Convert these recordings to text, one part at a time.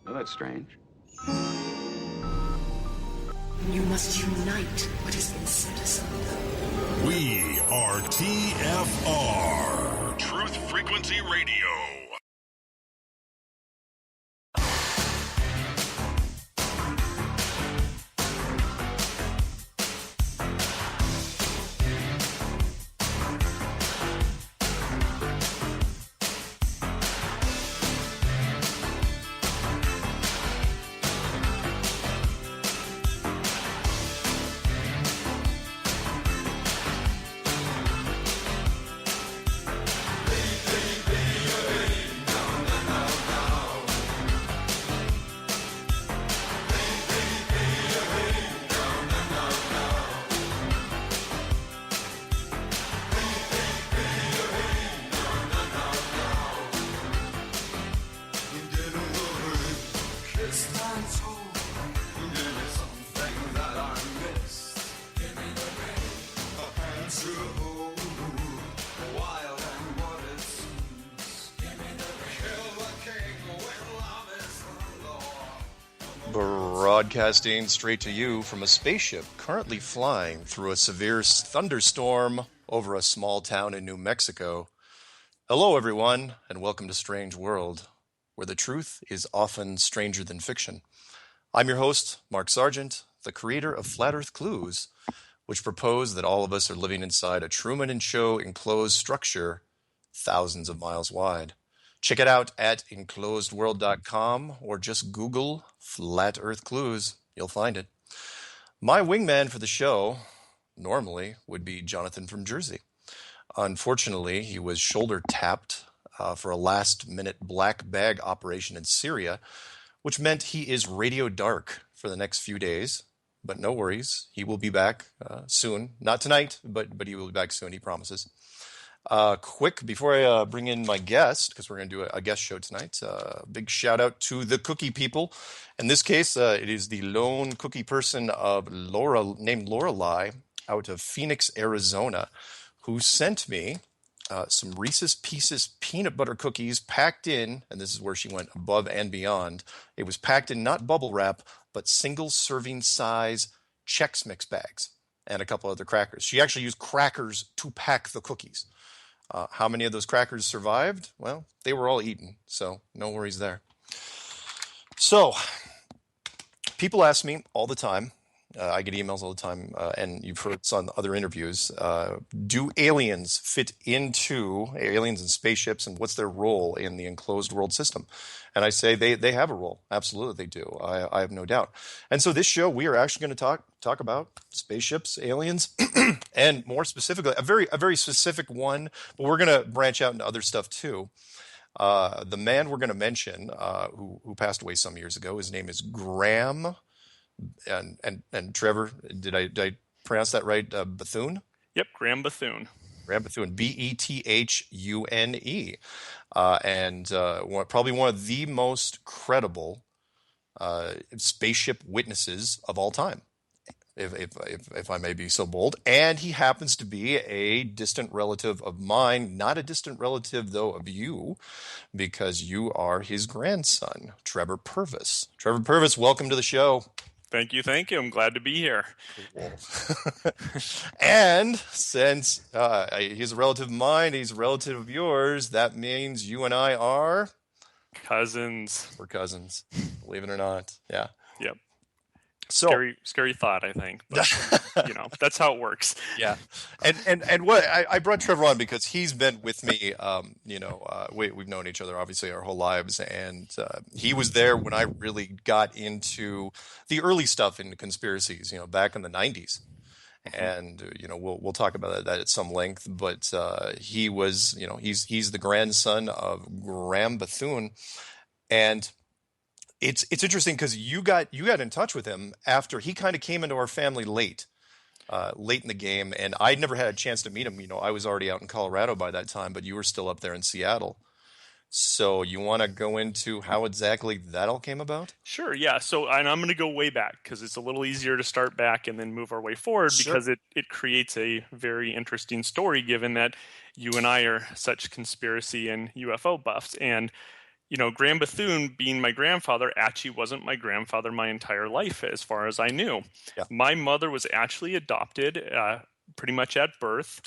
Well, that's strange. You must unite what has been set asunder. We are TFR. Truth Frequency Radio. Broadcasting straight to you from a spaceship currently flying through a severe thunderstorm over a small town in New Mexico. Hello, everyone, and welcome to Strange World, where the truth is often stranger than fiction. I'm your host, Mark Sargent, the creator of Flat Earth Clues, which propose that all of us are living inside a Truman and Show enclosed structure thousands of miles wide. Check it out at enclosedworld.com or just Google Flat Earth Clues. You'll find it. My wingman for the show normally would be Jonathan from Jersey. Unfortunately, he was shoulder tapped for a last-minute black bag operation in Syria, which meant he is radio dark for the next few days. But no worries, he will be back soon. Not tonight, but he will be back soon, he promises. Quick, before I bring in my guest, because we're going to do a guest show tonight, big shout out to the cookie people. In this case, it is the lone cookie person of named Lorelei out of Phoenix, Arizona, who sent me some Reese's Pieces peanut butter cookies packed in, and this is where she went above and beyond. It was packed in not bubble wrap, but single serving size Chex Mix bags and a couple other crackers. She actually used crackers to pack the cookies. How many of those crackers survived? Well, they were all eaten, so no worries there. So, people ask me all the time, I get emails all the time, and you've heard this on other interviews, do aliens fit into aliens and spaceships, and what's their role in the enclosed world system? And I say they have a role. Absolutely they do. I have no doubt. And so this show, we are actually going to talk about spaceships, aliens, and more specifically, a very specific one, but we're going to branch out into other stuff too. The man we're going to mention, who passed away some years ago, his name is Graham, and Trevor, did I pronounce that right? Bethune? Yep, Graham Bethune. Graham Bethune, Bethune, and probably one of the most credible spaceship witnesses of all time, if I may be so bold. And he happens to be a distant relative of mine, not a distant relative, though, of you, because you are his grandson, Trevor Purvis. Trevor Purvis, welcome to the show. Thank you. I'm glad to be here. Cool. And since he's a relative of mine, he's a relative of yours, that means you and I are... cousins. We're cousins, believe it or not. Yeah. Yep. So scary thought, I think. But, that's how it works. Yeah. And what I brought Trevor on because he's been with me, we've known each other obviously our whole lives, and he was there when I really got into the early stuff in conspiracies, back in the 90s. And, we'll talk about that at some length, but he was, he's the grandson of Graham Bethune, and it's interesting because you got in touch with him after he kind of came into our family late in the game, and I'd never had a chance to meet him. I was already out in Colorado by that time, but you were still up there in Seattle. So you want to go into how exactly that all came about? Sure, yeah. So and I'm going to go way back because it's a little easier to start back and then move our way forward, sure, because it creates a very interesting story given that you and I are such conspiracy and UFO buffs. And Graham Bethune being my grandfather actually wasn't my grandfather my entire life, as far as I knew. Yeah. My mother was actually adopted pretty much at birth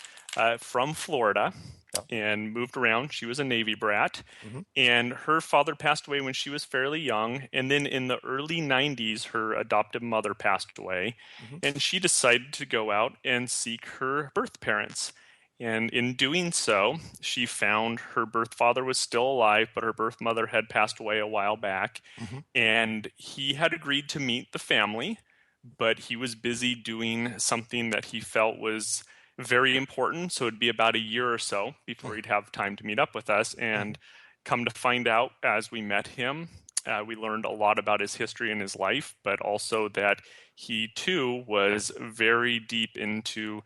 from Florida. Yeah. And moved around. She was a Navy brat. Mm-hmm. And her father passed away when she was fairly young. And then in the early 90s, her adoptive mother passed away. Mm-hmm. And she decided to go out and seek her birth parents. And in doing so, she found her birth father was still alive, but her birth mother had passed away a while back. Mm-hmm. And he had agreed to meet the family, but he was busy doing something that he felt was very important. So it'd be about a year or so before he'd have time to meet up with us. And come to find out, as we met him, we learned a lot about his history and his life, but also that he too was very deep into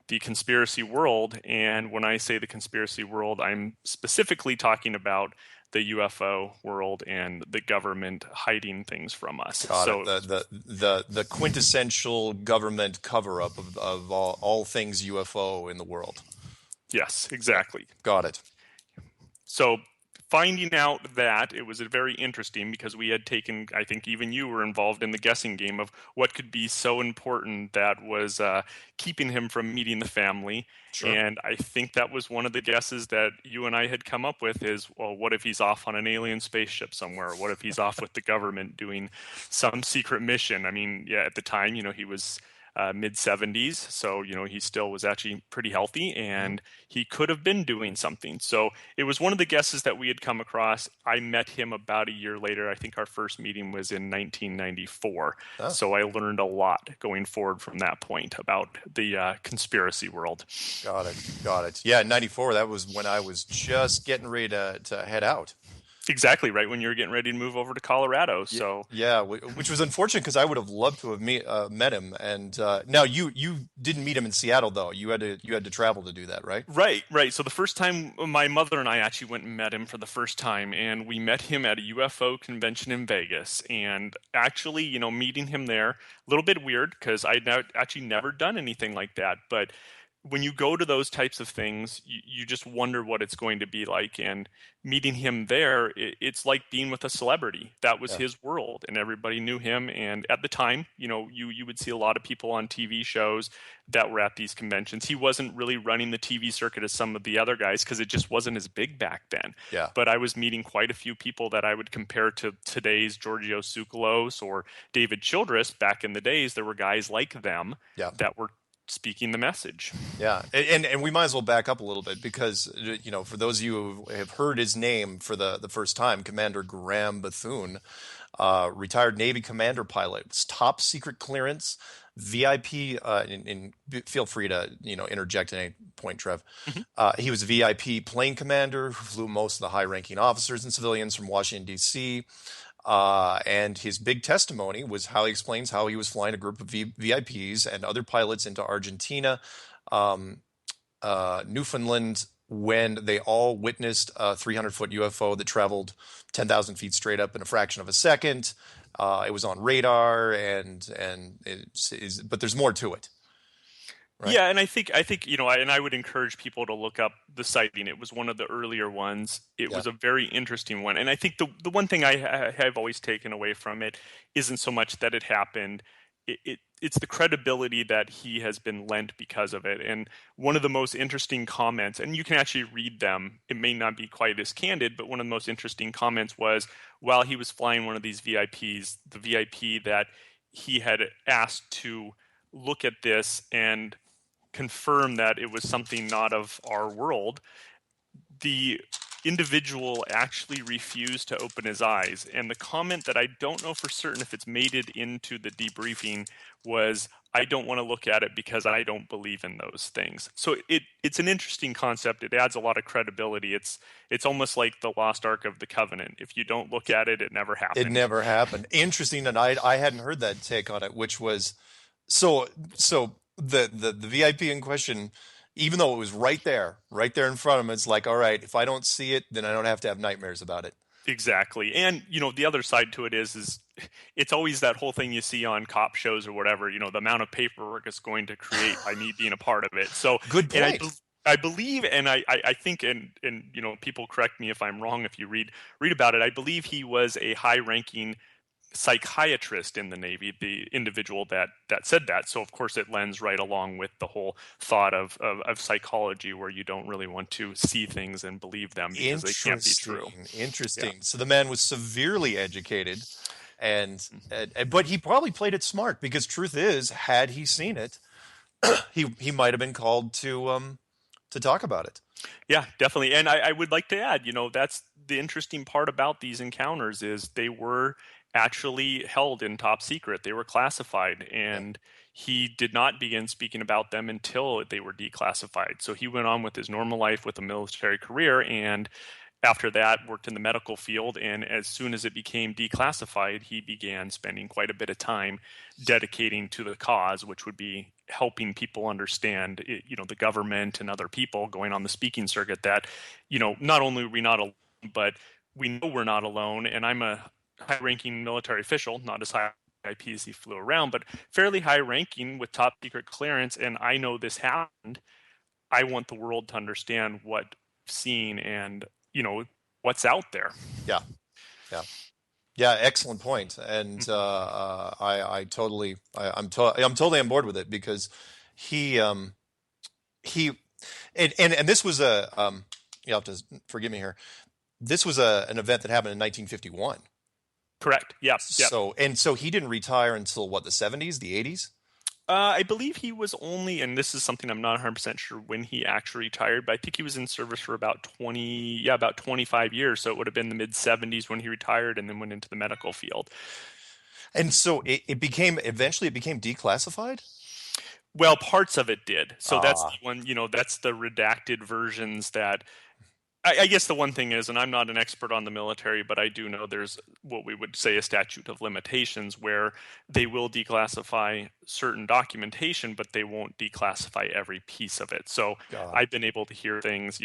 the conspiracy world. And when I say the conspiracy world, I'm specifically talking about the UFO world and the government hiding things from us. Got it. The quintessential government cover-up of all things UFO in the world. Yes, exactly. Got it. So finding out that, it was very interesting because we had taken, I think even you were involved in the guessing game of what could be so important that was keeping him from meeting the family. Sure. And I think that was one of the guesses that you and I had come up with is, well, what if he's off on an alien spaceship somewhere? What if he's off with the government doing some secret mission? I mean, yeah, at the time, he was mid-70s, so he still was actually pretty healthy, and he could have been doing something. So it was one of the guesses that we had come across. I met him about a year later. I think our first meeting was in 1994. So I learned a lot going forward from that point about the conspiracy world. Got it. Yeah, in 94, that was when I was just getting ready to head out. Exactly, right when you were getting ready to move over to Colorado. So yeah, which was unfortunate because I would have loved to have met him. And now you didn't meet him in Seattle though. You had to travel to do that, right? Right. So the first time my mother and I actually went and met him for the first time, and we met him at a UFO convention in Vegas. And actually, meeting him there, a little bit weird because I'd actually never done anything like that, but when you go to those types of things, you just wonder what it's going to be like. And meeting him there, it's like being with a celebrity. That was his world, and everybody knew him. And at the time, you would see a lot of people on TV shows that were at these conventions. He wasn't really running the TV circuit as some of the other guys because it just wasn't as big back then. Yeah. But I was meeting quite a few people that I would compare to today's Giorgio Tsoukalos or David Childress. Back in the days, there were guys like them that were speaking the message. Yeah, and we might as well back up a little bit because for those of you who have heard his name for the first time, Commander Graham Bethune, retired Navy commander pilot, was top secret clearance, VIP. And feel free to interject at any point, Trev. Mm-hmm. He was a VIP plane commander who flew most of the high-ranking officers and civilians from Washington D.C. And his big testimony was how he explains how he was flying a group of VIPs and other pilots into Argentina, Newfoundland, when they all witnessed a 300-foot UFO that traveled 10,000 feet straight up in a fraction of a second. It was on radar, but there's more to it. Right. Yeah, and I think and I would encourage people to look up the sighting. It was one of the earlier ones. It was a very interesting one, and I think the one thing I have always taken away from it isn't so much that it happened. It's the credibility that he has been lent because of it. And one of the most interesting comments, and you can actually read them, it may not be quite as candid, but one of the most interesting comments was while he was flying one of these VIPs, the VIP that he had asked to look at this and confirm that it was something not of our world, the individual actually refused to open his eyes. And the comment that I don't know for certain if it's made it into the debriefing was, I don't want to look at it because I don't believe in those things. So it's an interesting concept. It adds a lot of credibility. It's almost like the Lost Ark of the Covenant. If you don't look at it, it never happened. It never happened. Interesting. And I hadn't heard that take on it, which was so the VIP in question, even though it was right there in front of him, it's like, all right, if I don't see it, then I don't have to have nightmares about it. Exactly. And, the other side to it is it's always that whole thing you see on cop shows or whatever, the amount of paperwork it's going to create by me being a part of it. So good point. I believe, and I think, and people correct me if I'm wrong if you read about it. I believe he was a high-ranking psychiatrist in the Navy, the individual that said that. So of course it lends right along with the whole thought of psychology, where you don't really want to see things and believe them because they can't be true. Interesting. Yeah. So the man was severely educated, and but he probably played it smart, because truth is, had he seen it, he might have been called to talk about it. Yeah, definitely. And I would like to add, that's the interesting part about these encounters is they were actually held in top secret. They were classified, and he did not begin speaking about them until they were declassified. So he went on with his normal life with a military career, and after that worked in the medical field. And as soon as it became declassified, he began spending quite a bit of time dedicating to the cause, which would be helping people understand, the government and other people going on the speaking circuit, that, not only are we not alone, but we know we're not alone. And I'm a high-ranking military official, not as high IP as he flew around, but fairly high-ranking with top secret clearance. And I know this happened. I want the world to understand what I've seen and, what's out there. Yeah. Excellent point. And I'm totally on board with it, because he and this was you have to forgive me here. This was an event that happened in 1951. Correct. Yeah. So he didn't retire until what, the 70s, the 80s? I believe he was only, and this is something I'm not 100% sure when he actually retired, but I think he was in service for about 25 years. So it would have been the mid 70s when he retired, and then went into the medical field. And so it eventually became declassified? Well, parts of it did. So that's the one, that's the redacted versions that I guess the one thing is, and I'm not an expert on the military, but I do know there's what we would say a statute of limitations, where they will declassify certain documentation, but they won't declassify every piece of it. So I've been able to hear things,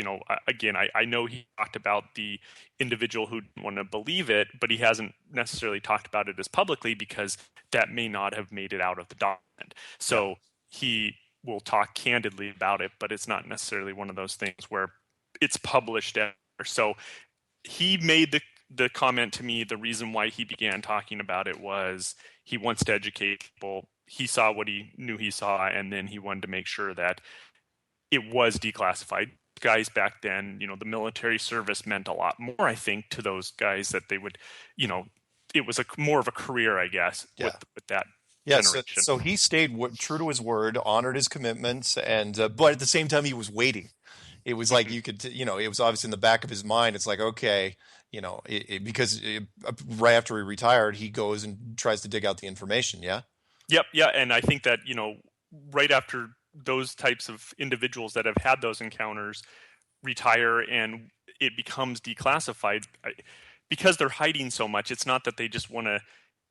again, I know he talked about the individual who didn't want to believe it, but he hasn't necessarily talked about it as publicly, because that may not have made it out of the document. So he will talk candidly about it, but it's not necessarily one of those things where it's published ever. So he made the comment to me, the reason why he began talking about it was he wants to educate people. He saw what he knew he saw, and then he wanted to make sure that it was declassified. Guys back then, the military service meant a lot more, I think, to those guys, that they would, it was more of a career, I guess, with that. Yeah, so he stayed true to his word, honored his commitments, and but at the same time, he was waiting. It was like you could, it was obviously in the back of his mind. It's like, okay, because right after he retired, he goes and tries to dig out the information. Yeah. Yep. Yeah. And I think that, right after those types of individuals that have had those encounters retire and it becomes declassified, because they're hiding so much, it's not that they just want to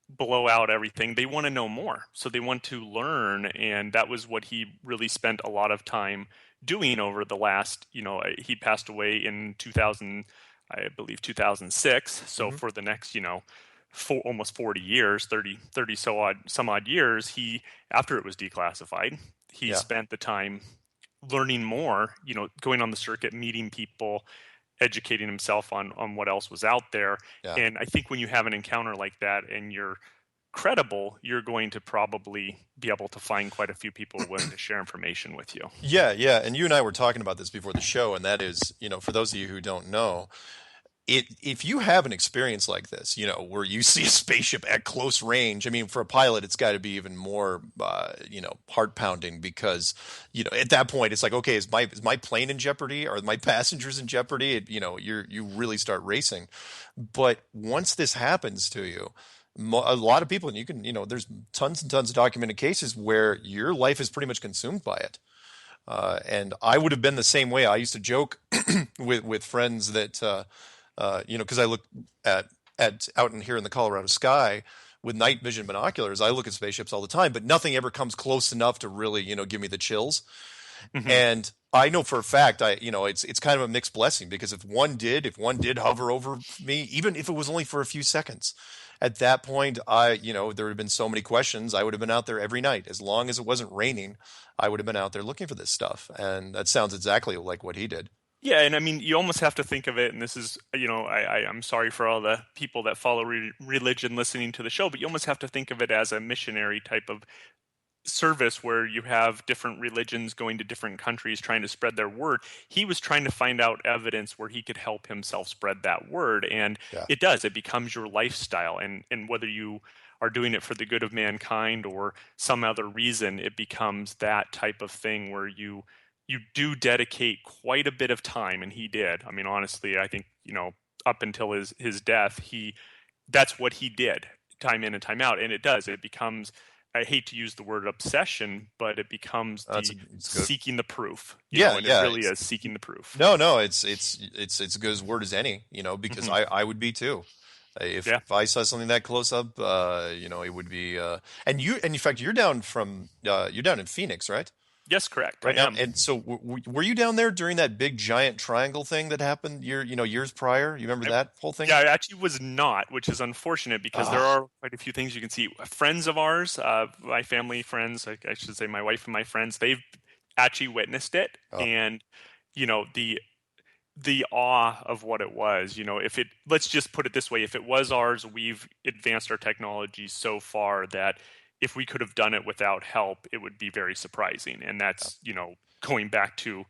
blow out everything. They want to know more. So they want to learn. And that was what he really spent a lot of time doing over the last, he passed away in 2006. So for the next, almost 40 years, 30 some odd years, after it was declassified, he spent the time learning more, going on the circuit, meeting people, educating himself on what else was out there. Yeah. And I think when you have an encounter like that and you're credible, you're going to probably be able to find quite a few people willing to share information with you. Yeah. And you and I were talking about this before the show, and that is, for those of you who don't know, if you have an experience like this, where you see a spaceship at close range, I mean, for a pilot, it's got to be even more, heart pounding, because, at that point, it's like, okay, is my plane in jeopardy? Are my passengers in jeopardy? You really start racing. But once this happens to you, a lot of people, and you can, there's tons and tons of documented cases where your life is pretty much consumed by it. And I would have been the same way. I used to joke with friends that, because I look at out in here in the Colorado sky with night vision binoculars, I look at spaceships all the time, but nothing ever comes close enough to really, give me the chills. Mm-hmm. And I know for a fact, it's kind of a mixed blessing, because if one did hover over me, even if it was only for a few seconds, at that point, there would have been so many questions. I would have been out there every night. As long as it wasn't raining, I would have been out there looking for this stuff. And that sounds exactly like what he did. Yeah, and I mean, you almost have to think of it, and this is, I'm sorry for all the people that follow religion listening to the show, but you almost have to think of it as a missionary type of service where you have different religions going to different countries trying to spread their word. He was trying to find out evidence where he could help himself spread that word, and Yeah. it becomes your lifestyle, and whether you are doing it for the good of mankind or some other reason, it becomes that type of thing where you do dedicate quite a bit of time, and he did. I mean, honestly, I think, up until his death, that's what he did, time in and time out, and it becomes, I hate to use the word obsession, but it becomes It's good. seeking the proof. Yeah, And yeah, it really is seeking the proof. No, it's as good as word as any, because I would be too. If I saw something that close up, it would be. And in fact, you're down in Phoenix, right? Yes, correct. Right I now, am. and so were you down there during that big giant triangle thing that happened years prior? You remember that whole thing? Yeah, I actually was not, which is unfortunate because there are quite a few things you can see. Friends of ours, my family friends, I should say my wife and my friends, they've actually witnessed it. And, the awe of what it was, let's just put it this way, if it was ours, we've advanced our technology so far that if we could have done it without help, it would be very surprising. And that's, going back to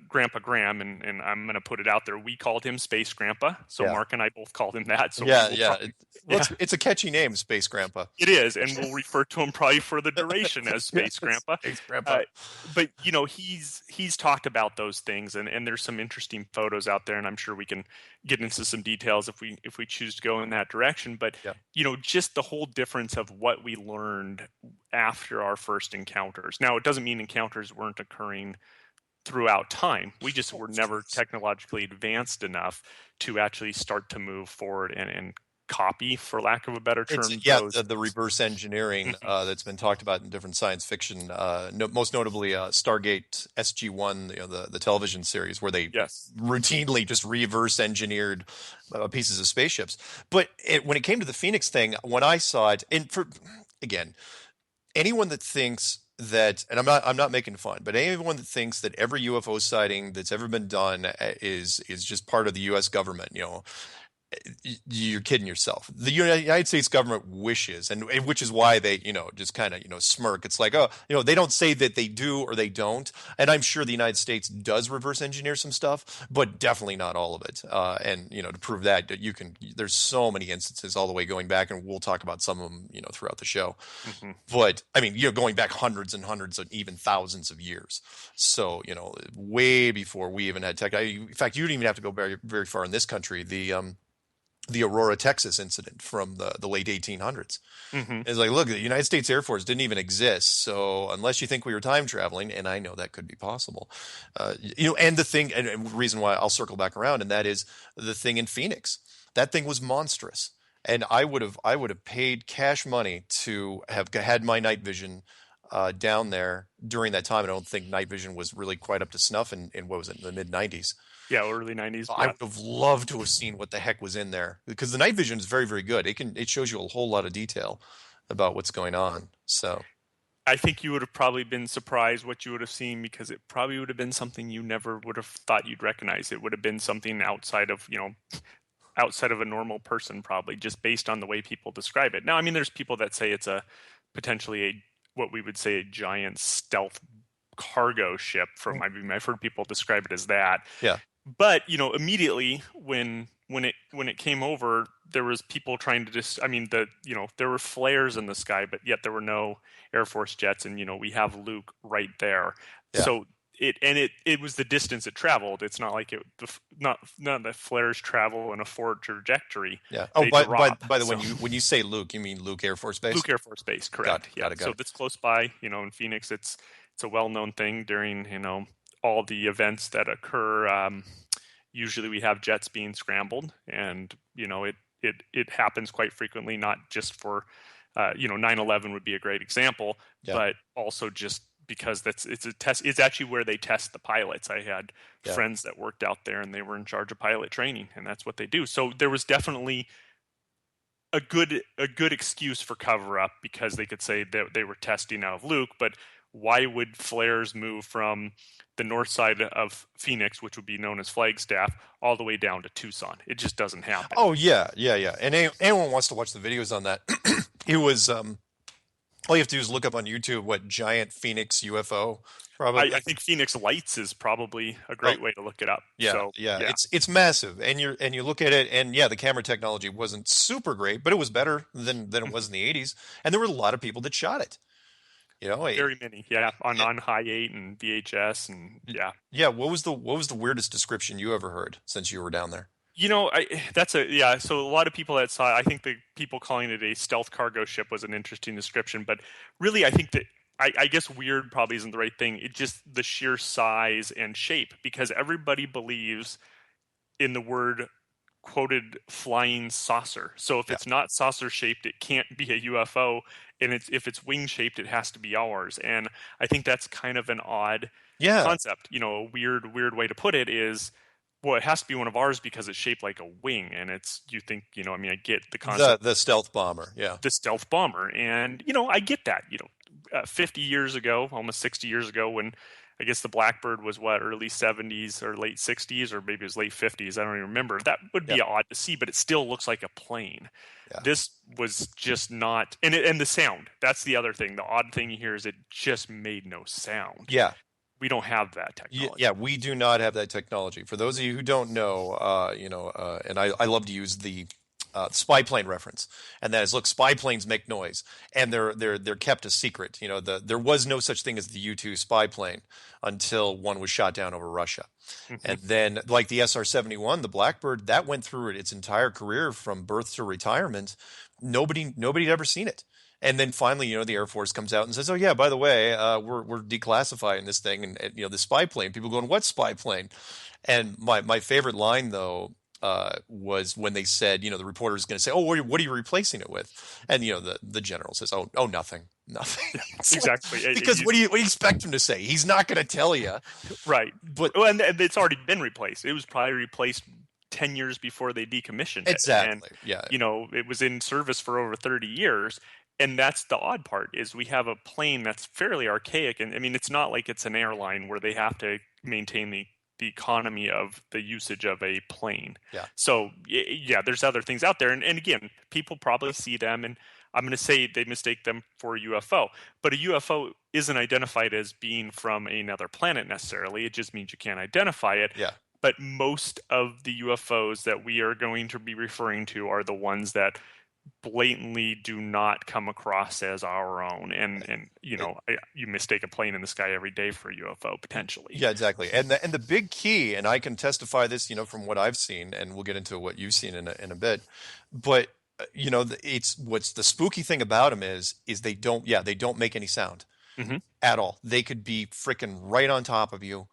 Grandpa Graham, and I'm going to put it out there. We called him Space Grandpa. So Mark and I both called him that. So it's a catchy name, Space Grandpa. It is, and we'll refer to him probably for the duration as Space Grandpa. Space Grandpa. But he's talked about those things, and there's some interesting photos out there, and I'm sure we can get into some details if we choose to go in that direction. But just the whole difference of what we learned after our first encounters. Now, it doesn't mean encounters weren't occurring throughout time. We just were never technologically advanced enough to actually start to move forward and copy, for lack of a better term. The reverse engineering that's been talked about in different science fiction, most notably Stargate SG-1, the television series, where they routinely just reverse engineered pieces of spaceships. But when it came to the Phoenix thing, when I saw it, again, anyone that thinks that, and I'm not making fun, but anyone that thinks that every UFO sighting that's ever been done is just part of the U.S. government, you're kidding yourself. The United States government wishes, and which is why they, just kind of, smirk. It's like, they don't say that they do or they don't. And I'm sure the United States does reverse engineer some stuff, but definitely not all of it. And, to prove that, there's so many instances all the way going back, and we'll talk about some of them, throughout the show. But I mean, going back hundreds and hundreds and even thousands of years. So, way before we even had tech. In fact, you don't even have to go very, very far in this country. The Aurora, Texas incident from the late 1800s. It's like, look, the United States Air Force didn't even exist. So unless you think we were time traveling, and I know that could be possible, and the thing, and the reason why I'll circle back around, and that is the thing in Phoenix. That thing was monstrous. And I would have paid cash money to have had my night vision down there during that time. I don't think night vision was really quite up to snuff in what was it, in the mid 90s. Yeah, early 90s. I would have loved to have seen what the heck was in there, because the night vision is very, very good. It shows you a whole lot of detail about what's going on. So I think you would have probably been surprised what you would have seen, because it probably would have been something you never would have thought you'd recognize. It would have been something outside of a normal person, probably, just based on the way people describe it. Now, I mean, there's people that say it's potentially what we would say a giant stealth cargo ship. I've heard people describe it as that. Yeah. But immediately when it came over, there was people trying to there were flares in the sky, but yet there were no Air Force jets, and we have Luke right there. Yeah. So it was the distance it traveled. It's not like none of the flares travel in a forward trajectory. Yeah. Oh, by the way, when you say Luke, you mean Luke Air Force Base? Luke Air Force Base, correct. Got it. So that's close by. In Phoenix, it's a well-known thing during all the events that occur. Usually we have jets being scrambled, and it happens quite frequently, not just for 9/11 would be a great example, but also just because it's a test. It's actually where they test the pilots. I had Yeah. friends that worked out there, and they were in charge of pilot training, and that's what they do. So there was definitely a good excuse for cover up, because they could say that they were testing out of Luke. But why would flares move from the north side of Phoenix, which would be known as Flagstaff, all the way down to Tucson? It just doesn't happen. Oh yeah. And anyone wants to watch the videos on that. It was all you have to do is look up on YouTube what giant Phoenix UFO. Probably. I think Phoenix Lights is probably a great way to look it up. Yeah, So, yeah, it's massive, and you look at it, and yeah, the camera technology wasn't super great, but it was better than it was in the '80s, and there were a lot of people that shot it. Very many, on High 8 and VHS, and yeah. What was the weirdest description you ever heard since you were down there? So a lot of people that saw it, I think the people calling it a stealth cargo ship was an interesting description, but really I think that I guess weird probably isn't the right thing. It's just the sheer size and shape, because everybody believes in the word quoted flying saucer. So if it's not saucer shaped, it can't be a UFO, and if it's wing shaped, it has to be ours. And I think that's kind of an odd concept. A weird way to put it is, well, it has to be one of ours because it's shaped like a wing, and I get the concept. The stealth bomber, the stealth bomber, and I get that. 50 years ago, almost 60 years ago, when I guess the Blackbird was early 70s or late 60s, or maybe it was late 50s. I don't even remember. That would be odd to see, but it still looks like a plane. Yeah. This was just not, and the sound. That's the other thing. The odd thing here is it just made no sound. Yeah. We don't have that technology. Yeah, we do not have that technology. For those of you who don't know, and I love to use the spy plane reference, and that is, look, spy planes make noise, and they're kept a secret. There was no such thing as the U-2 spy plane until one was shot down over Russia, and then like the SR-71, the Blackbird, that went through its entire career from birth to retirement. Nobody had ever seen it. And then finally, the Air Force comes out and says, "Oh yeah, by the way, we're declassifying this thing." And the spy plane. People going, "What spy plane?" And my favorite line though was when they said, the reporter is going to say, "Oh, what are you replacing it with?" And the general says, "Oh, nothing." Exactly. Because what do you expect him to say? He's not going to tell you, right? But and it's already been replaced. It was probably replaced 10 years before they decommissioned it. Exactly. And, it was in service for over 30 years. And that's the odd part, is we have a plane that's fairly archaic. And it's not like it's an airline where they have to maintain the economy of the usage of a plane. Yeah. So, there's other things out there. And again, people probably see them, and I'm going to say they mistake them for a UFO. But a UFO isn't identified as being from another planet necessarily. It just means you can't identify it. Yeah. But most of the UFOs that we are going to be referring to are the ones that blatantly do not come across as our own, and you mistake a plane in the sky every day for a UFO potentially. Yeah, exactly. And the big key, and I can testify this, from what I've seen, and we'll get into what you've seen in a bit, but it's what's the spooky thing about them is they don't make any sound at all. They could be freaking right on top of you,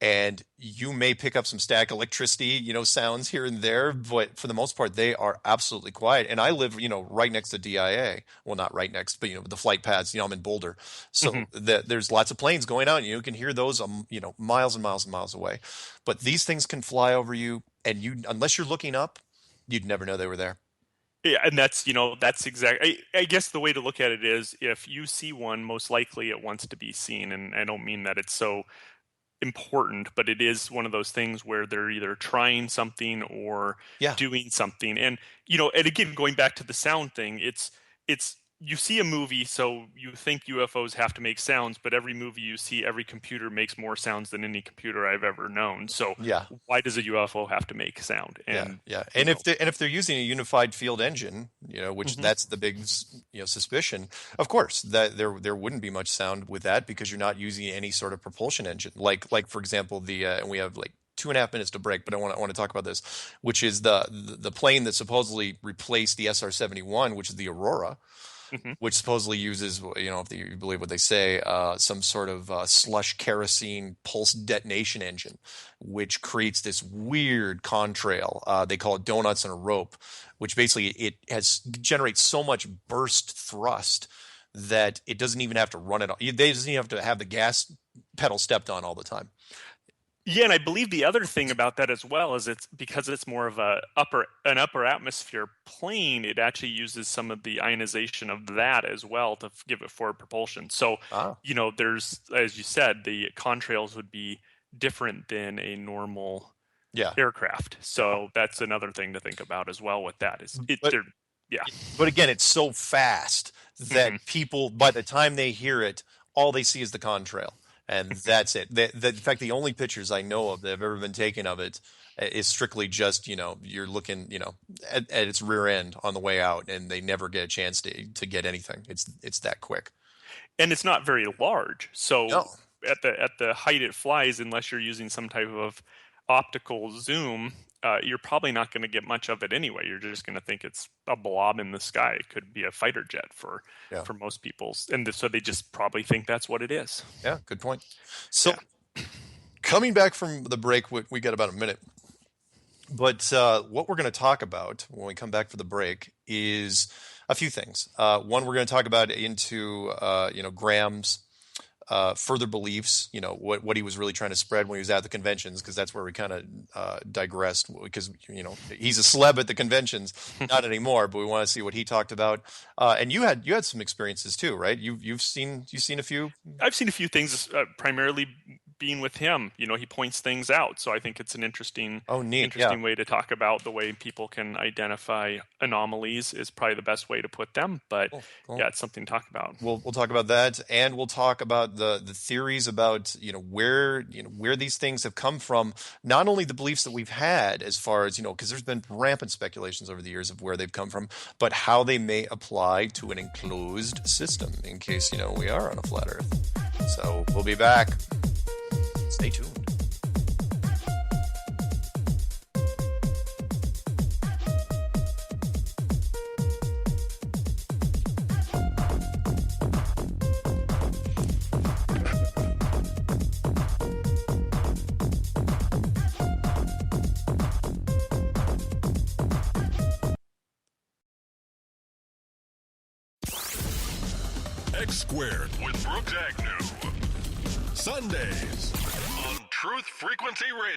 and you may pick up some static electricity, sounds here and there, but for the most part, they are absolutely quiet. And I live, right next to DIA. Well, not right next, but, the flight pads, I'm in Boulder. So there's lots of planes going on. You can hear those, miles and miles and miles away. But these things can fly over you, and unless you're looking up, you'd never know they were there. Yeah, and that's exactly. I guess the way to look at it is, if you see one, most likely it wants to be seen. And I don't mean that it's so important, but it is one of those things where they're either trying something or doing something. And and again, going back to the sound thing, it's you see a movie, so you think UFOs have to make sounds, but every movie you see, every computer makes more sounds than any computer I've ever known. So why does a UFO have to make sound? And and if they're using a unified field engine, which that's the big suspicion, of course that there wouldn't be much sound with that, because you're not using any sort of propulsion engine. Like for example, and we have like 2.5 minutes to break, but I want to talk about this, which is the plane that supposedly replaced the SR-71, which is the Aurora. Which supposedly uses, if you believe what they say, some sort of slush kerosene pulse detonation engine, which creates this weird contrail. They call it donuts and a rope, which basically generates so much burst thrust that it doesn't even have to run it. They doesn't even have to have the gas pedal stepped on all the time. Yeah, and I believe the other thing about that as well is it's because it's more of an upper atmosphere plane. It actually uses some of the ionization of that as well to give it forward propulsion. So, there's, as you said, the contrails would be different than a normal aircraft. So that's another thing to think about as well with that. But again, it's so fast that people, by the time they hear it, all they see is the contrail. And that's it. In fact, the only pictures I know of that have ever been taken of it is strictly just, you're looking, at its rear end on the way out, and they never get a chance to get anything. It's that quick. And it's not very large. So no. at the height it flies, unless you're using some type of optical zoom, you're probably not going to get much of it anyway. You're just going to think it's a blob in the sky. It could be a fighter jet for most people. And so they just probably think that's what it is. Yeah, good point. So coming back from the break, we got about a minute. But what we're going to talk about when we come back for the break is a few things. One, we're going to talk about into Graham's further beliefs, what he was really trying to spread when he was at the conventions, because that's where we kind of digressed, because he's a celeb at the conventions, not anymore, but we want to see what he talked about. And you had some experiences too, right? You've seen a few. I've seen a few things, primarily being with him. He points things out, so I think it's an interesting way to talk about the way people can identify anomalies is probably the best way to put them. But cool. Yeah, it's something to talk about. We'll talk about that, and we'll talk about the theories about where these things have come from. Not only the beliefs that we've had, as far as because there's been rampant speculations over the years of where they've come from, but how they may apply to an enclosed system. In case we are on a flat Earth. So we'll be back. Stay tuned. X Squared with Brooks Agnew. Sundays on Truth Frequency Radio.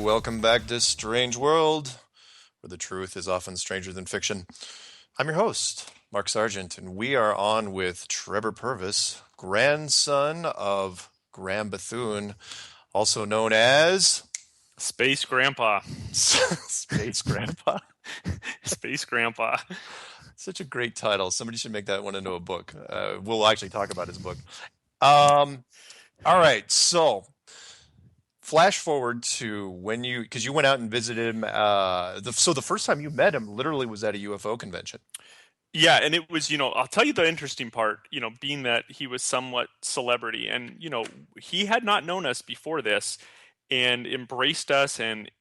Welcome back to Strange World, where the truth is often stranger than fiction. I'm your host, Mark Sargent, and we are on with Trevor Purvis, grandson of Graham Bethune, also known as Space Grandpa. Space Grandpa? Space Grandpa. Such a great title. Somebody should make that one into a book. We'll actually talk about his book. All right, so flash forward to because you went out and visited him. So the first time you met him literally was at a UFO convention. Yeah, and it was, I'll tell you the interesting part, being that he was somewhat celebrity, and, he had not known us before this and embraced us and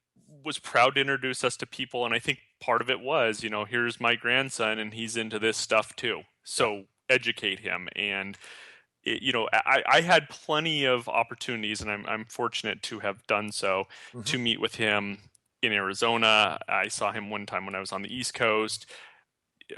was proud to introduce us to people. And I think part of it was, here's my grandson and he's into this stuff too. So educate him. And I had plenty of opportunities, and I'm fortunate to have done so, to meet with him in Arizona. I saw him one time when I was on the East Coast,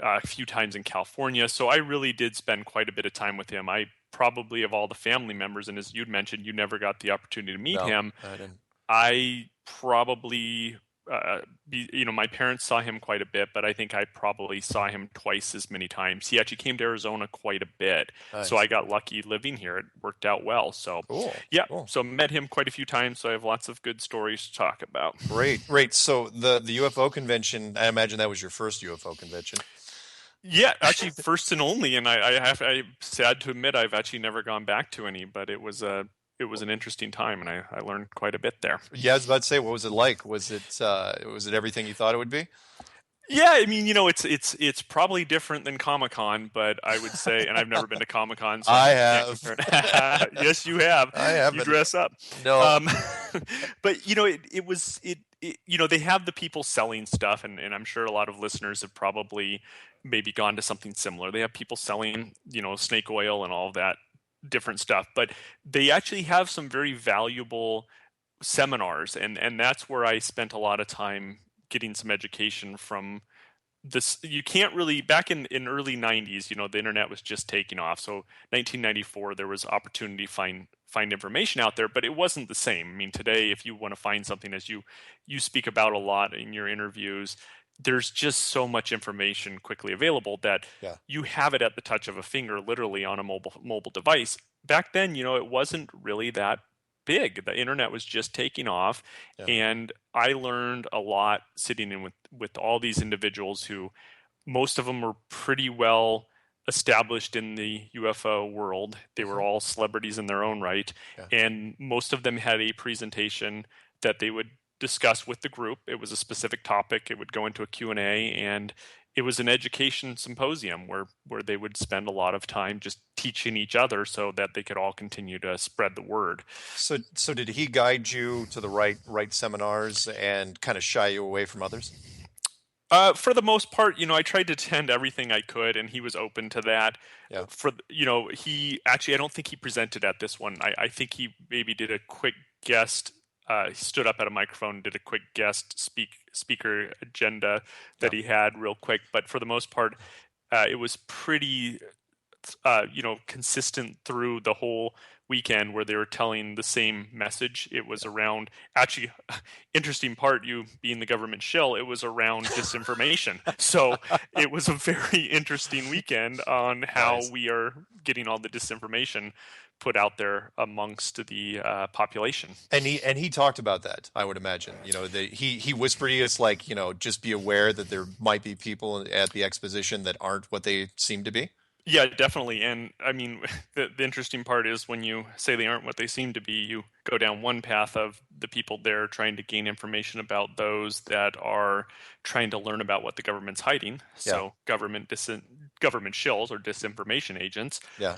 a few times in California. So I really did spend quite a bit of time with him. I probably, of all the family members, and as you'd mentioned, you never got the opportunity to meet him. I didn't. I probably, my parents saw him quite a bit, but I think I probably saw him twice as many times. He actually came to Arizona quite a bit. Nice. So I got lucky living here. It worked out well. So cool. So met him quite a few times. So I have lots of good stories to talk about. Great. So the UFO convention, I imagine that was your first UFO convention. Yeah, actually first and only. And I'm sad to admit I've actually never gone back to any, but it was it was an interesting time, and I learned quite a bit there. Yeah, I was about to say, what was it like? Was it everything you thought it would be? Yeah, I mean, it's probably different than Comic-Con, but I would say, and I've never been to Comic-Con, so I I can't have. compare it. Yes, you have. I You haven't. dress up. No. But they have the people selling stuff, and I'm sure a lot of listeners have probably maybe gone to something similar. They have people selling, snake oil and all of that different stuff, but they actually have some very valuable seminars, and that's where I spent a lot of time getting some education from this. You can't really, back in early 90s, the internet was just taking off. So 1994, there was opportunity to find information out there, but it wasn't the same. I mean, today, if you want to find something, as you speak about a lot in your interviews, there's just so much information quickly available that you have it at the touch of a finger, literally on a mobile device. Back then, it wasn't really that big. The internet was just taking off, and I learned a lot sitting in with all these individuals who, most of them were pretty well established in the UFO world. They were all celebrities in their own right, and most of them had a presentation that they would discuss with the group. It was a specific topic. It would go into a Q&A, and it was an education symposium where they would spend a lot of time just teaching each other so that they could all continue to spread the word. So did he guide you to the right seminars and kind of shy you away from others? For the most part, I tried to attend everything I could, and he was open to that. Yeah. He actually, I don't think he presented at this one. I think he maybe did a quick guest. He stood up at a microphone and did a quick guest speaker agenda that he had real quick. But for the most part, it was pretty, consistent through the whole weekend, where they were telling the same message. It was around, actually, interesting part, you being the government shill, it was around disinformation. So it was a very interesting weekend on how we are getting all the disinformation put out there amongst the population. And he talked about that, I would imagine. He whispered to us, like, just be aware that there might be people at the exposition that aren't what they seem to be. Yeah, definitely. And I mean, the interesting part is when you say they aren't what they seem to be, you go down one path of the people there trying to gain information about those that are trying to learn about what the government's hiding. So government shills or disinformation agents. Yeah.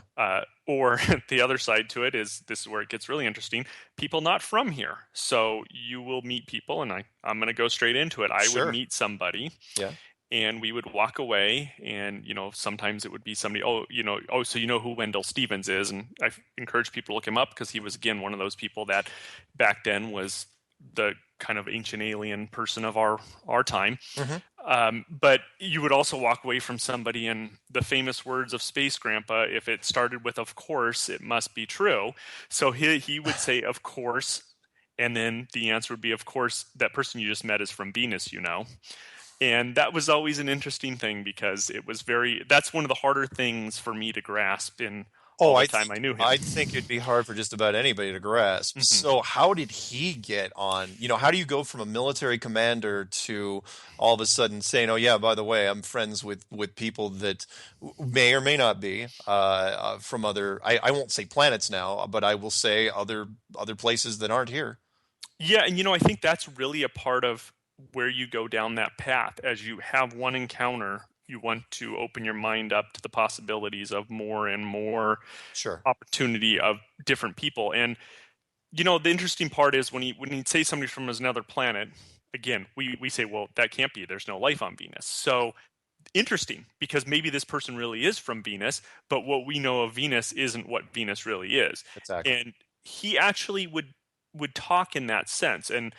Or the other side to it is, this is where it gets really interesting, people not from here. So you will meet people, and I'm going to go straight into it. I would meet somebody. Yeah. And we would walk away, and sometimes it would be somebody, so who Wendell Stevens is, and I encourage people to look him up, because he was, again, one of those people that back then was the kind of ancient alien person of our time. Mm-hmm. But you would also walk away from somebody, and the famous words of Space Grandpa, if it started with "of course," it must be true. So he would say "of course," and then the answer would be, "Of course, that person you just met is from Venus, And that was always an interesting thing, because that's one of the harder things for me to grasp in all the time I knew him. I think it'd be hard for just about anybody to grasp. Mm-hmm. So how did he get on? How do you go from a military commander to all of a sudden saying, "Oh yeah, by the way, I'm friends with people that may or may not be from other, I won't say planets now, but I will say other places that aren't here." Yeah, and I think that's really a part of where you go down that path. As you have one encounter, you want to open your mind up to the possibilities of more and more opportunity of different people. And the interesting part is when you say somebody from another planet, again, we say, well, that can't be, there's no life on Venus. So interesting, because maybe this person really is from Venus, but what we know of Venus isn't what Venus really is. Exactly. And he actually would talk in that sense. And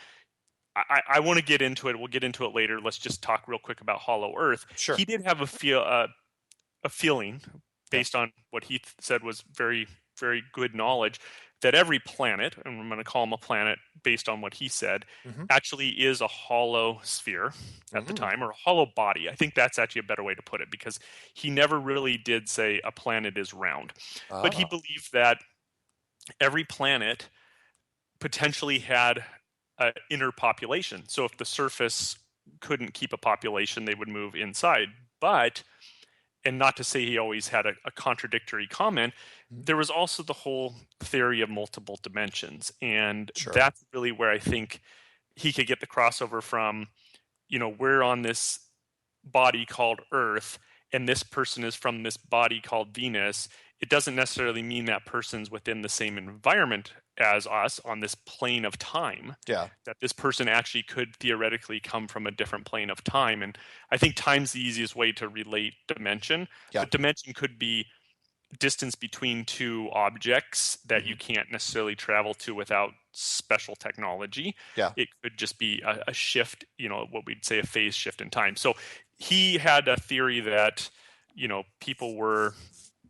I want to get into it. We'll get into it later. Let's just talk real quick about Hollow Earth. Sure. He did have a feeling, based on what he said was very, very good knowledge, that every planet, and I'm going to call him a planet based on what he said, actually is a hollow sphere at the time, or a hollow body. I think that's actually a better way to put it, because he never really did say a planet is round. But he believed that every planet potentially had inner population. So if the surface couldn't keep a population, they would move inside. But and not to say he always had a contradictory comment, there was also the whole theory of multiple dimensions. And Sure. that's really where I think he could get the crossover from, we're on this body called Earth, and this person is from this body called Venus. It doesn't necessarily mean that person's within the same environment as us on this plane of time. Yeah. That this person actually could theoretically come from a different plane of time. And I think time's the easiest way to relate dimension. Yeah. But dimension could be distance between two objects that you can't necessarily travel to without special technology. Yeah. It could just be a shift, what we'd say a phase shift in time. So he had a theory that, people were,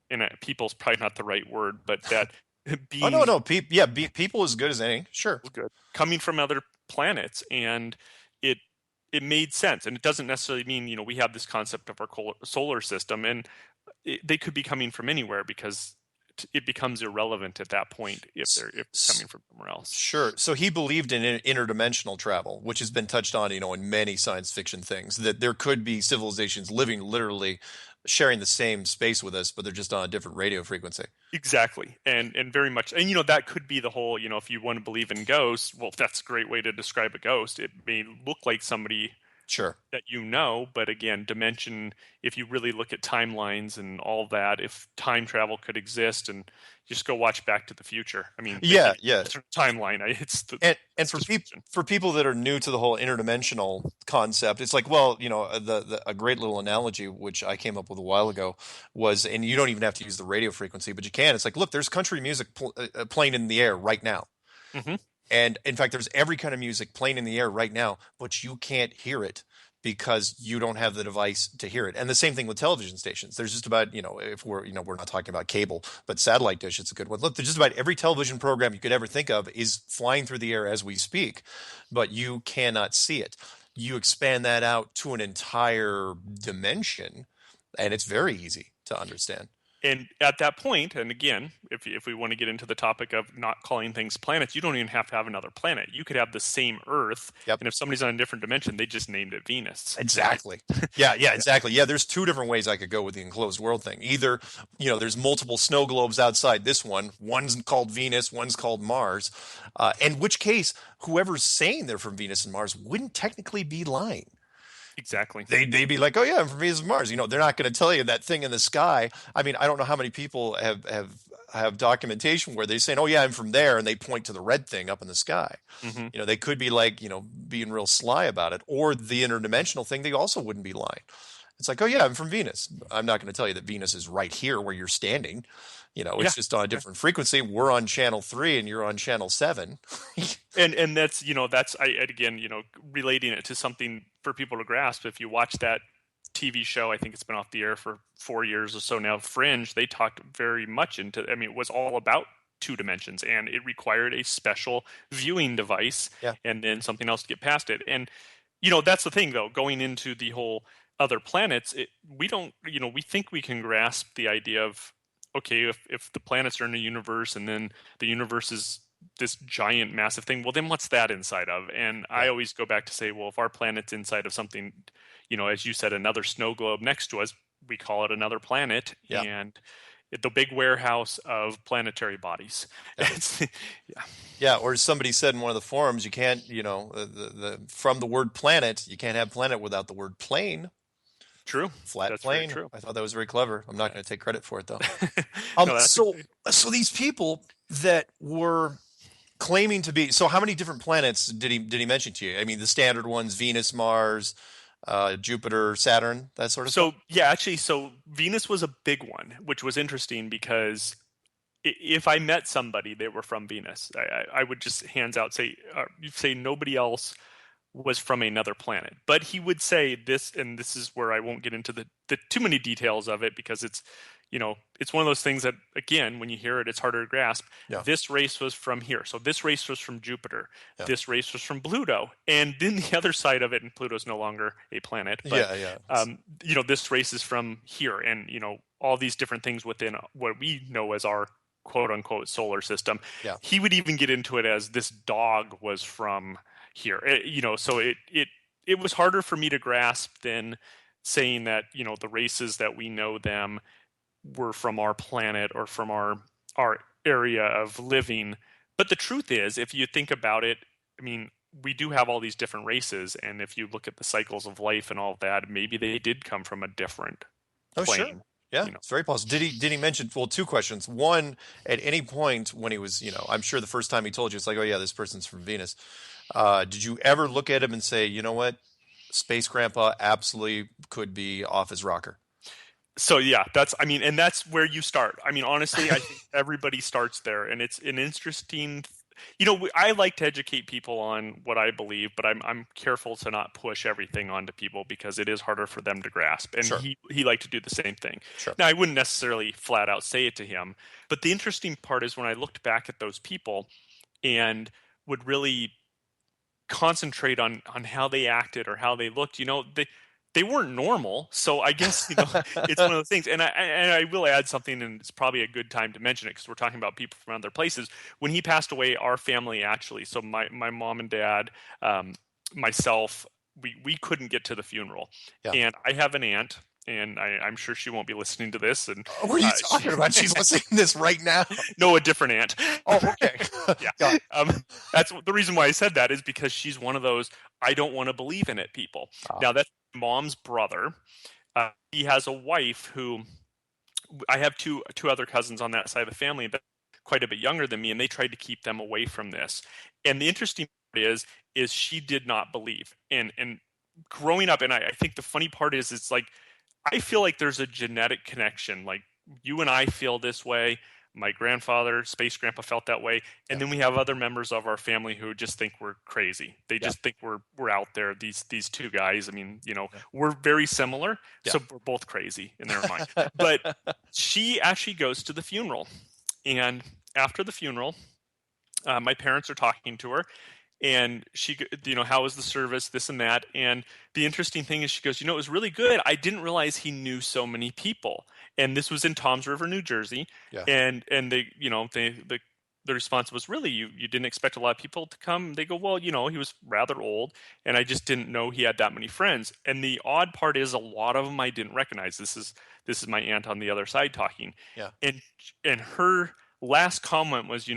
and people's probably not the right word, but that being people as good as any. Sure. good coming from other planets, and it made sense. And it doesn't necessarily mean, we have this concept of our solar system, and they could be coming from anywhere, because it becomes irrelevant at that point if they're coming from somewhere else. Sure. So he believed in interdimensional travel, which has been touched on, in many science fiction things, that there could be civilizations living literally sharing the same space with us, but they're just on a different radio frequency. Exactly. And very much, and that could be the whole, if you want to believe in ghosts, well, that's a great way to describe a ghost. It may look like somebody Sure. that but again, dimension, if you really look at timelines and all that, if time travel could exist, and just go watch Back to the Future. I mean, timeline. It's and for people that are new to the whole interdimensional concept, it's like, well, a great little analogy which I came up with a while ago was, and you don't even have to use the radio frequency, but you can. It's like, look, there's country music playing in the air right now. Mm-hmm. And in fact, there's every kind of music playing in the air right now, but you can't hear it because you don't have the device to hear it. And the same thing with television stations. There's just about, if we're not talking about cable, but satellite dish, it's a good one. Look, there's just about every television program you could ever think of is flying through the air as we speak, but you cannot see it. You expand that out to an entire dimension, and it's very easy to understand. And at that point, and again, if we want to get into the topic of not calling things planets, you don't even have to have another planet. You could have the same Earth, and if somebody's on a different dimension, they just named it Venus. Exactly. Yeah, exactly. Yeah, there's two different ways I could go with the enclosed world thing. Either, there's multiple snow globes outside this one. One's called Venus, one's called Mars. In which case, whoever's saying they're from Venus and Mars wouldn't technically be lying. Exactly. They'd be like, oh, yeah, I'm from Venus and Mars. They're not going to tell you that thing in the sky. I mean, I don't know how many people have documentation where they're saying, oh, yeah, I'm from there, and they point to the red thing up in the sky. Mm-hmm. They could be like, being real sly about it. Or the interdimensional thing, they also wouldn't be lying. It's like, oh, yeah, I'm from Venus. I'm not going to tell you that Venus is right here where you're standing. It's just on a different frequency. We're on channel 3 and you're on channel 7. and that's, relating it to something for people to grasp. If you watch that TV show, I think it's been off the air for 4 years or so now, Fringe, they talked very much it was all about 2 dimensions, and it required a special viewing device and then something else to get past it. And, that's the thing though, going into the whole other planets, we don't, we think we can grasp the idea of, okay, if the planets are in the universe and then the universe is this giant, massive thing, well, then what's that inside of? And I always go back to say, well, if our planet's inside of something, as you said, another snow globe next to us, we call it another planet, and the big warehouse of planetary bodies. Or as somebody said in one of the forums, you can't, from the word planet, you can't have planet without the word plane. True. That's plane. True. I thought that was very clever. I'm not going to take credit for it though. So these people that were claiming to be, so how many different planets did he mention to you? I mean, the standard ones: Venus, Mars, Jupiter, Saturn, that sort of stuff. So Venus was a big one, which was interesting because if I met somebody that were from Venus, I would just hands out say nobody else was from another planet. But he would say this, and this is where I won't get into the too many details of it, because it's it's one of those things that, again, when you hear it, it's harder to grasp. Yeah. This race was from here. So this race was from Jupiter. Yeah. This race was from Pluto. And then the other side of it, and Pluto's no longer a planet, but this race is from here. And, all these different things within what we know as our quote unquote solar system. Yeah. He would even get into it as this dog was from here. So it was harder for me to grasp than saying that, the races that we know them were from our planet or from our area of living. But the truth is, if you think about it, I mean, we do have all these different races, and if you look at the cycles of life and all of that, maybe they did come from a different Oh, sure. plane. Yeah, it's very possible. Did he mention, well, two questions. One, at any point when he was, I'm sure the first time he told you, it's like, oh yeah, this person's from Venus. Did you ever look at him and say, you know what, Space Grandpa absolutely could be off his rocker? So yeah, and that's where you start. I mean, honestly, I think everybody starts there, and it's an interesting. I like to educate people on what I believe, but I'm careful to not push everything onto people because it is harder for them to grasp. And Sure. he liked to do the same thing. Sure. Now, I wouldn't necessarily flat out say it to him, but the interesting part is when I looked back at those people and would really concentrate on how they acted or how they looked, they weren't normal. So I guess, it's one of those things. And I will add something, and it's probably a good time to mention it because we're talking about people from other places. When he passed away, our family actually, so my mom and dad, myself, we couldn't get to the funeral. Yeah. And I have an aunt, and I'm sure she won't be listening to this. And what are you talking about? She's listening to this right now. No, a different aunt. Oh, okay. Yeah. That's the reason why I said that is because she's one of those I don't want to believe in it people. Now, that's mom's brother. He has a wife who I have two other cousins on that side of the family, but quite a bit younger than me, and they tried to keep them away from this. And the interesting part is she did not believe. And growing up, and I think the funny part is it's like I feel like there's a genetic connection. Like you and I feel this way. My grandfather, Space Grandpa, felt that way. And then we have other members of our family who just think we're crazy. They just think we're out there. These two guys, I mean, we're very similar. So we're both crazy in their mind. But she actually goes to the funeral. And after the funeral, my parents are talking to her. And she, how was the service, this and that. And the interesting thing is she goes, it was really good. I didn't realize he knew so many people. And this was in Toms River, New Jersey. Yeah. And they, the response was, really, you didn't expect a lot of people to come? They go, well, he was rather old, and I just didn't know he had that many friends. And the odd part is a lot of them I didn't recognize. This is my aunt on the other side talking. Yeah. And her last comment was,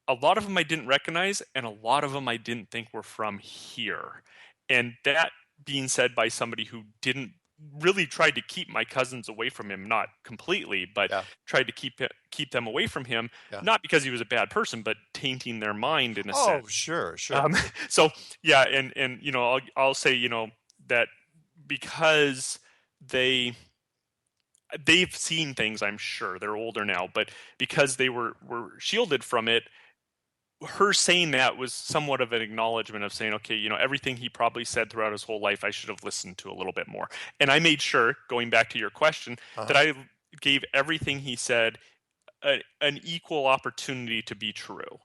a lot of them I didn't recognize, and a lot of them I didn't think were from here. And that being said by somebody who didn't really tried to keep my cousins away from him, not completely, but tried to keep them away from him, not because he was a bad person, but tainting their mind in a sense. Oh, sure. So yeah, and I'll say that because they've seen things, I'm sure they're older now, but because they were shielded from it, her saying that was somewhat of an acknowledgement of saying, okay, everything he probably said throughout his whole life, I should have listened to a little bit more. And I made sure, going back to your question, that I gave everything he said an equal opportunity to be true.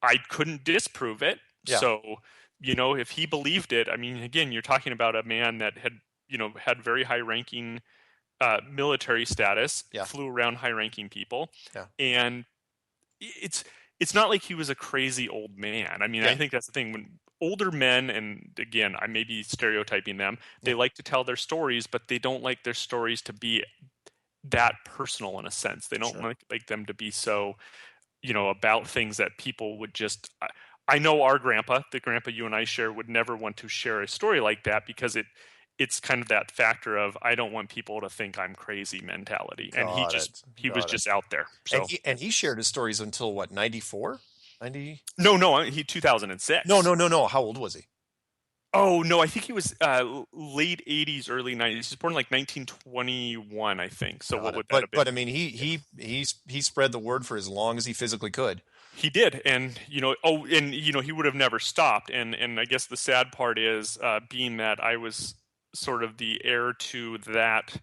I couldn't disprove it. Yeah. So, if he believed it, I mean, again, you're talking about a man that had very high ranking military status, flew around high ranking people. Yeah. And it's not like he was a crazy old man. I mean, I think that's the thing. When older men, and again, I may be stereotyping them, they like to tell their stories, but they don't like their stories to be that personal in a sense. They don't like them to be so, about things that people would just... I know our grandpa, the grandpa you and I share, would never want to share a story like that because it's kind of that factor of I don't want people to think I'm crazy mentality. And he was just out there. So and he shared his stories until what, 94? 90? No, he 2006. No. How old was he? Oh, no, I think he was late 80s, early 90s. He was born like 1921, I think. So what would that have been? But I mean, he spread the word for as long as he physically could. He did, and he would have never stopped. And I guess the sad part is being that I was sort of the heir to that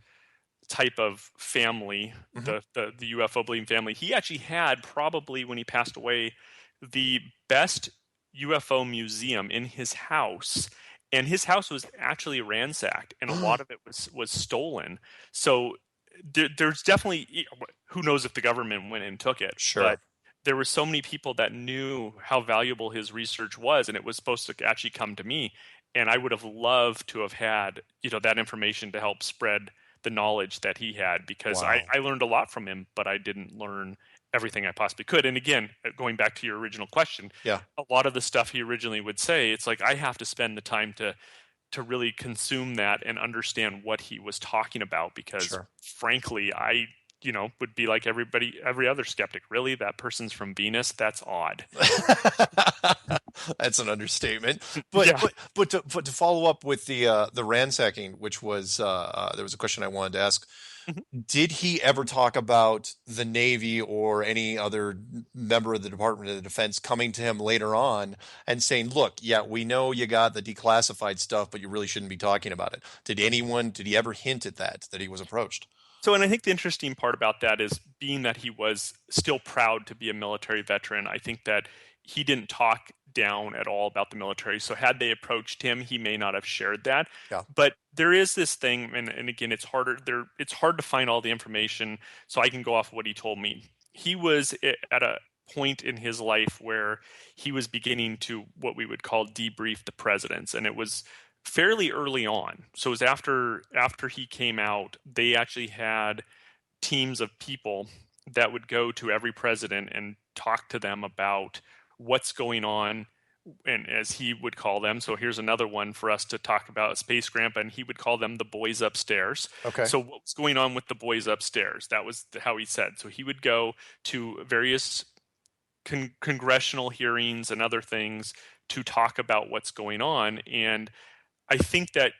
type of family, the UFO believing family. He actually had, probably when he passed away, the best UFO museum in his house, and his house was actually ransacked, and a lot of it was stolen. So there's definitely, who knows if the government went and took it. Sure. But there were so many people that knew how valuable his research was, and it was supposed to actually come to me. And I would have loved to have had, that information to help spread the knowledge that he had, because Wow. I learned a lot from him, but I didn't learn everything I possibly could. And again, going back to your original question, Yeah. a lot of the stuff he originally would say, it's like I have to spend the time to really consume that and understand what he was talking about, because Sure. frankly, I would be like every other skeptic. Really, that person's from Venus? That's odd. That's an understatement. But Yeah. but to follow up with the ransacking, which was there was a question I wanted to ask. Mhm. Did he ever talk about the Navy or any other member of the Department of Defense coming to him later on and saying, "Look, yeah, we know you got the declassified stuff, but you really shouldn't be talking about it"? Did he ever hint at that he was approached? So, and I think the interesting part about that is, being that he was still proud to be a military veteran, I think that he didn't talk down at all about the military. So had they approached him, he may not have shared that. Yeah. But there is this thing, and again, it's hard to find all the information, so I can go off what he told me. He was at a point in his life where he was beginning to, what we would call, debrief the presidents, and it was fairly early on. So it was after he came out, they actually had teams of people that would go to every president and talk to them about what's going on, and as he would call them. So here's another one for us to talk about, Space Grandpa, and he would call them the boys upstairs. Okay. So what's going on with the boys upstairs? That was how he said. So he would go to various congressional hearings and other things to talk about what's going on. And I think that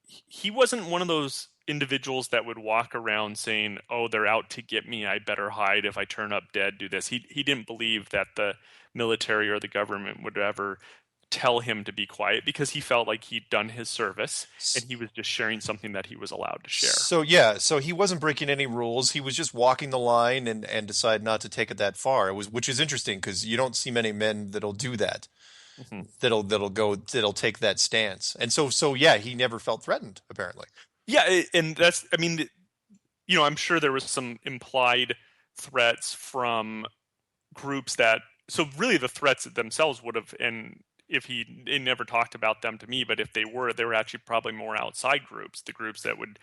he wasn't one of those individuals that would walk around saying, "Oh, they're out to get me. I better hide. If I turn up dead, do this." He didn't believe that the military or the government would ever tell him to be quiet, because he felt like he'd done his service and he was just sharing something that he was allowed to share. So he wasn't breaking any rules. He was just walking the line and decided not to take it that far. Which is interesting, because you don't see many men that'll do that. Mm-hmm. That'll take that stance. And so yeah, he never felt threatened, apparently. Yeah, and that's, I mean, I'm sure there was some implied threats from groups that, so really the threats themselves would have, and if he never talked about them to me, but if they were actually probably more outside groups, the groups that would,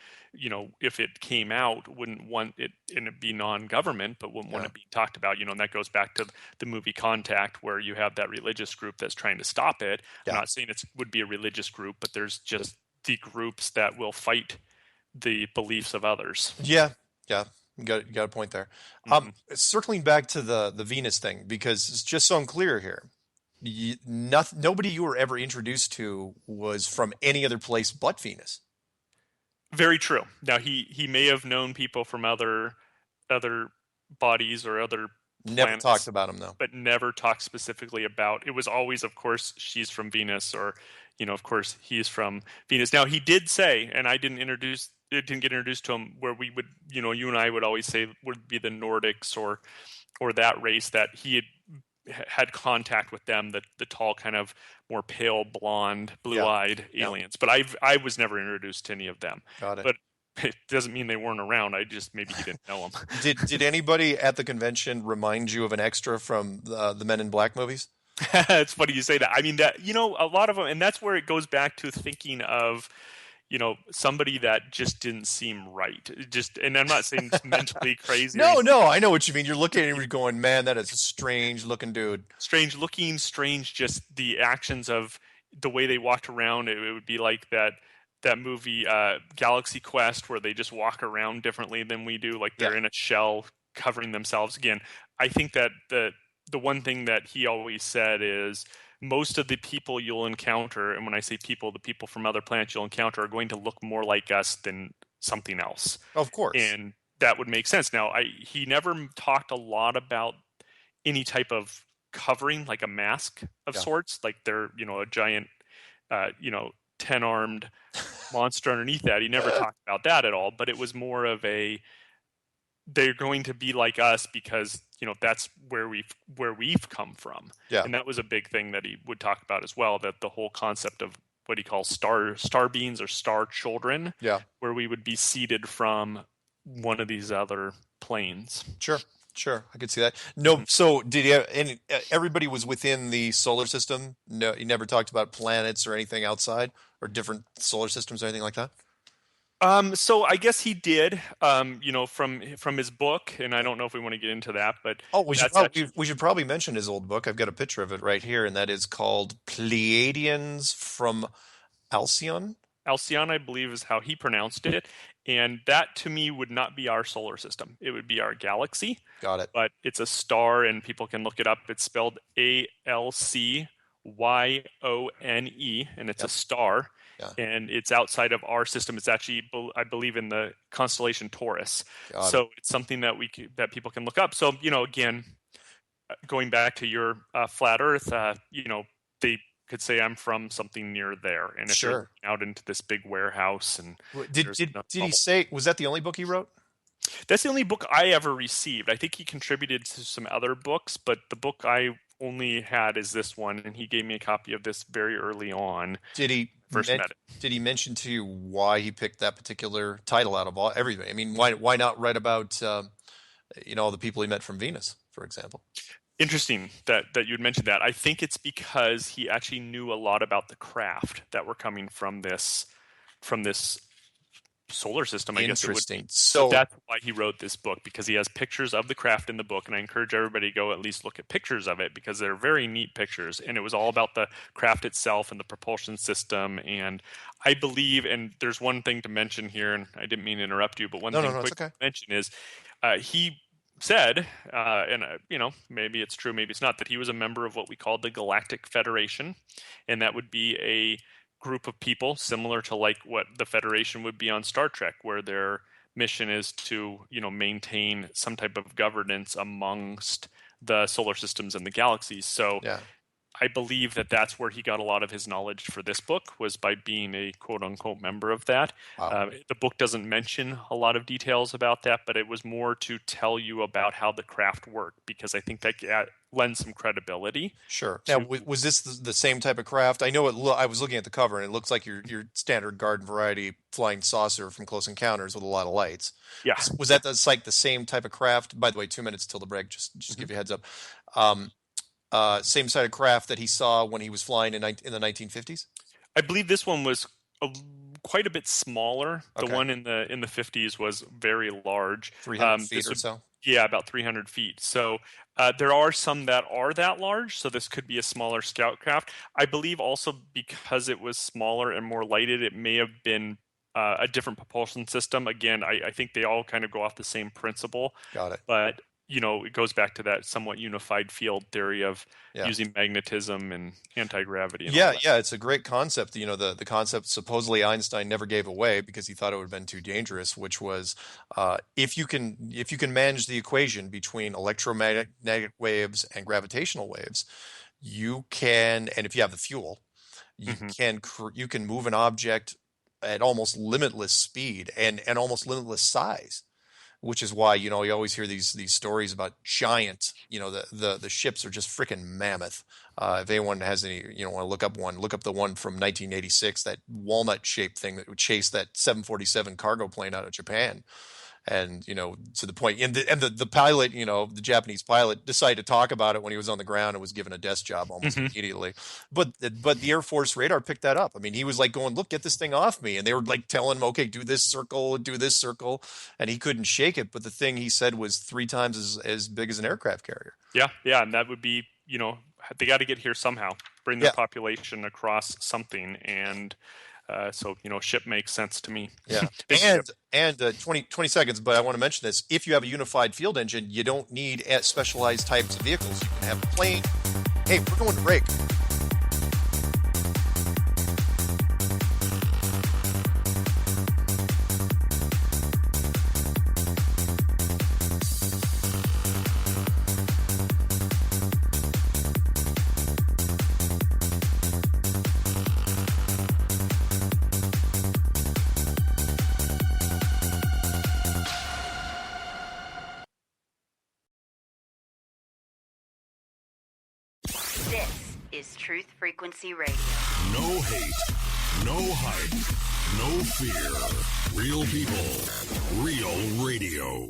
if it came out, wouldn't want it, and it'd be non-government, but wouldn't want it being talked about, and that goes back to the movie Contact, where you have that religious group that's trying to stop it. Yeah. I'm not saying it would be a religious group, but there's just the groups that will fight the beliefs of others. Yeah. You got a point there. Mm-hmm. Circling back to the Venus thing, because it's just so unclear here. Nobody you were ever introduced to was from any other place but Venus. Very true. Now he may have known people from other bodies or other Never planets, talked about him, though. but never talked specifically about. It was always, of course, she's from Venus, or of course, he's from Venus. Now he did say, and I didn't get introduced to him, where we would, you and I would always say would be the Nordics or that race, that he had contact with them, the tall, kind of more pale, blonde, blue-eyed aliens. But I was never introduced to any of them. Got it. But it doesn't mean they weren't around. Maybe he didn't know them. Did anybody at the convention remind you of an extra from the Men in Black movies? It's funny you say that. I mean, that, a lot of them, and that's where it goes back to thinking of, somebody that just didn't seem right. And I'm not saying mentally crazy. No, I know what you mean. You're looking at him and you're going, "Man, that is a strange looking dude." Strange looking, just the actions of the way they walked around. It would be like that movie Galaxy Quest, where they just walk around differently than we do, like they're in a shell covering themselves. Again, I think that the one thing that he always said is, most of the people you'll encounter, and when I say people, the people from other planets you'll encounter, are going to look more like us than something else. Of course. And that would make sense. Now, he never talked a lot about any type of covering, like a mask of sorts, like they're, a giant, 10-armed monster underneath that. He never talked about that at all, but it was more of they're going to be like us because that's where we've come from. Yeah. And that was a big thing that he would talk about as well, that the whole concept of what he calls star beings or star children, where we would be seeded from one of these other planes. Sure. Sure, I could see that. No, so did you? And everybody was within the solar system. No, you never talked about planets or anything outside, or different solar systems or anything like that. So I guess he did, from his book, and I don't know if we want to get into that, but Oh, we should that's actually probably mention his old book. I've got a picture of it right here, and that is called Pleiadians from Alcyon. Alcyon, I believe, is how he pronounced it, and that to me would not be our solar system. It would be our galaxy, Got it. but it's a star, and people can look it up. It's spelled Alcyone, and it's a Yep. star. Yeah. And it's outside of our system. It's actually, I believe, in the constellation Taurus. Got it. So it's something that that people can look up. So again, going back to your flat Earth, they could say I'm from something near there, and if you're Sure. looking out into this big warehouse, and Did there's did enough did he bubble. say, was that the only book he wrote? That's the only book I ever received. I think he contributed to some other books, but the book I only had is this one, and he gave me a copy of this very early on. Did he First men- met it. did he mention to you why he picked that particular title out of all everything? I mean, why not write about the people he met from Venus, for example? Interesting that you'd mentioned that. I think it's because he actually knew a lot about the craft that were coming from this solar system, I guess it would be. Interesting. So So that's why he wrote this book, because he has pictures of the craft in the book, and I encourage everybody to go at least look at pictures of it, because they're very neat pictures, and it was all about the craft itself and the propulsion system. And I believe, and there's one thing to mention here, and I didn't mean to interrupt you, but one no, thing no, it's quick okay. to mention is he said, maybe it's true, maybe it's not, that he was a member of what we called the Galactic Federation, and that would be a group of people similar to like what the Federation would be on Star Trek, where their mission is to, maintain some type of governance amongst the solar systems and the galaxies. So Yeah. I believe that that's where he got a lot of his knowledge for this book, was by being a quote-unquote member of that. Wow. The book doesn't mention a lot of details about that, but it was more to tell you about how the craft worked, because I think that lends some credibility. Sure. Now, to- was this the same type of craft? I know I was looking at the cover, and it looks like your standard garden variety flying saucer from Close Encounters with a lot of lights. Yeah. Was that the same type of craft? By the way, 2 minutes till the break. Just give you a heads up. Same side of craft that he saw when he was flying in the 1950s. I believe this one was quite a bit smaller. The Okay. one in the 50s was very large. 300 feet this or would- so. Yeah, about 300 feet. So there are some that are that large, so this could be a smaller scout craft. I believe also because it was smaller and more lighted, it may have been a different propulsion system. Again, I think they all kind of go off the same principle, Got it. but it goes back to that somewhat unified field theory of Yeah. using magnetism and anti-gravity. And all Yeah, that. yeah, it's a great concept. The concept supposedly Einstein never gave away because he thought it would have been too dangerous, which was if you can manage the equation between electromagnetic waves and gravitational waves, you can, and if you have the fuel, you Mhm. you can move an object at almost limitless speed and almost limitless size. Which is why, you always hear these stories about giant, the ships are just freaking mammoth. If anyone has any, want to look up the one from 1986, that walnut shaped thing that would chase that 747 cargo plane out of Japan. And, to the point, and the pilot, the Japanese pilot decided to talk about it when he was on the ground and was given a desk job almost Mhm. immediately. But the Air Force radar picked that up. I mean, he was like going, look, get this thing off me. And they were like telling him, okay, do this circle. And he couldn't shake it. But the thing he said was 3 times as big as an aircraft carrier. Yeah, and that would be, they got to get here somehow, bring their Yeah. population across something, and so ship makes sense to me. Yeah. Big and ship. 20 seconds, but I want to mention this. If you have a unified field engine, you don't need specialized types of vehicles. You can have a plane. Hey, we're going to break. This is Truth Frequency Radio. No hate, no hype, no fear. Real people, real radio.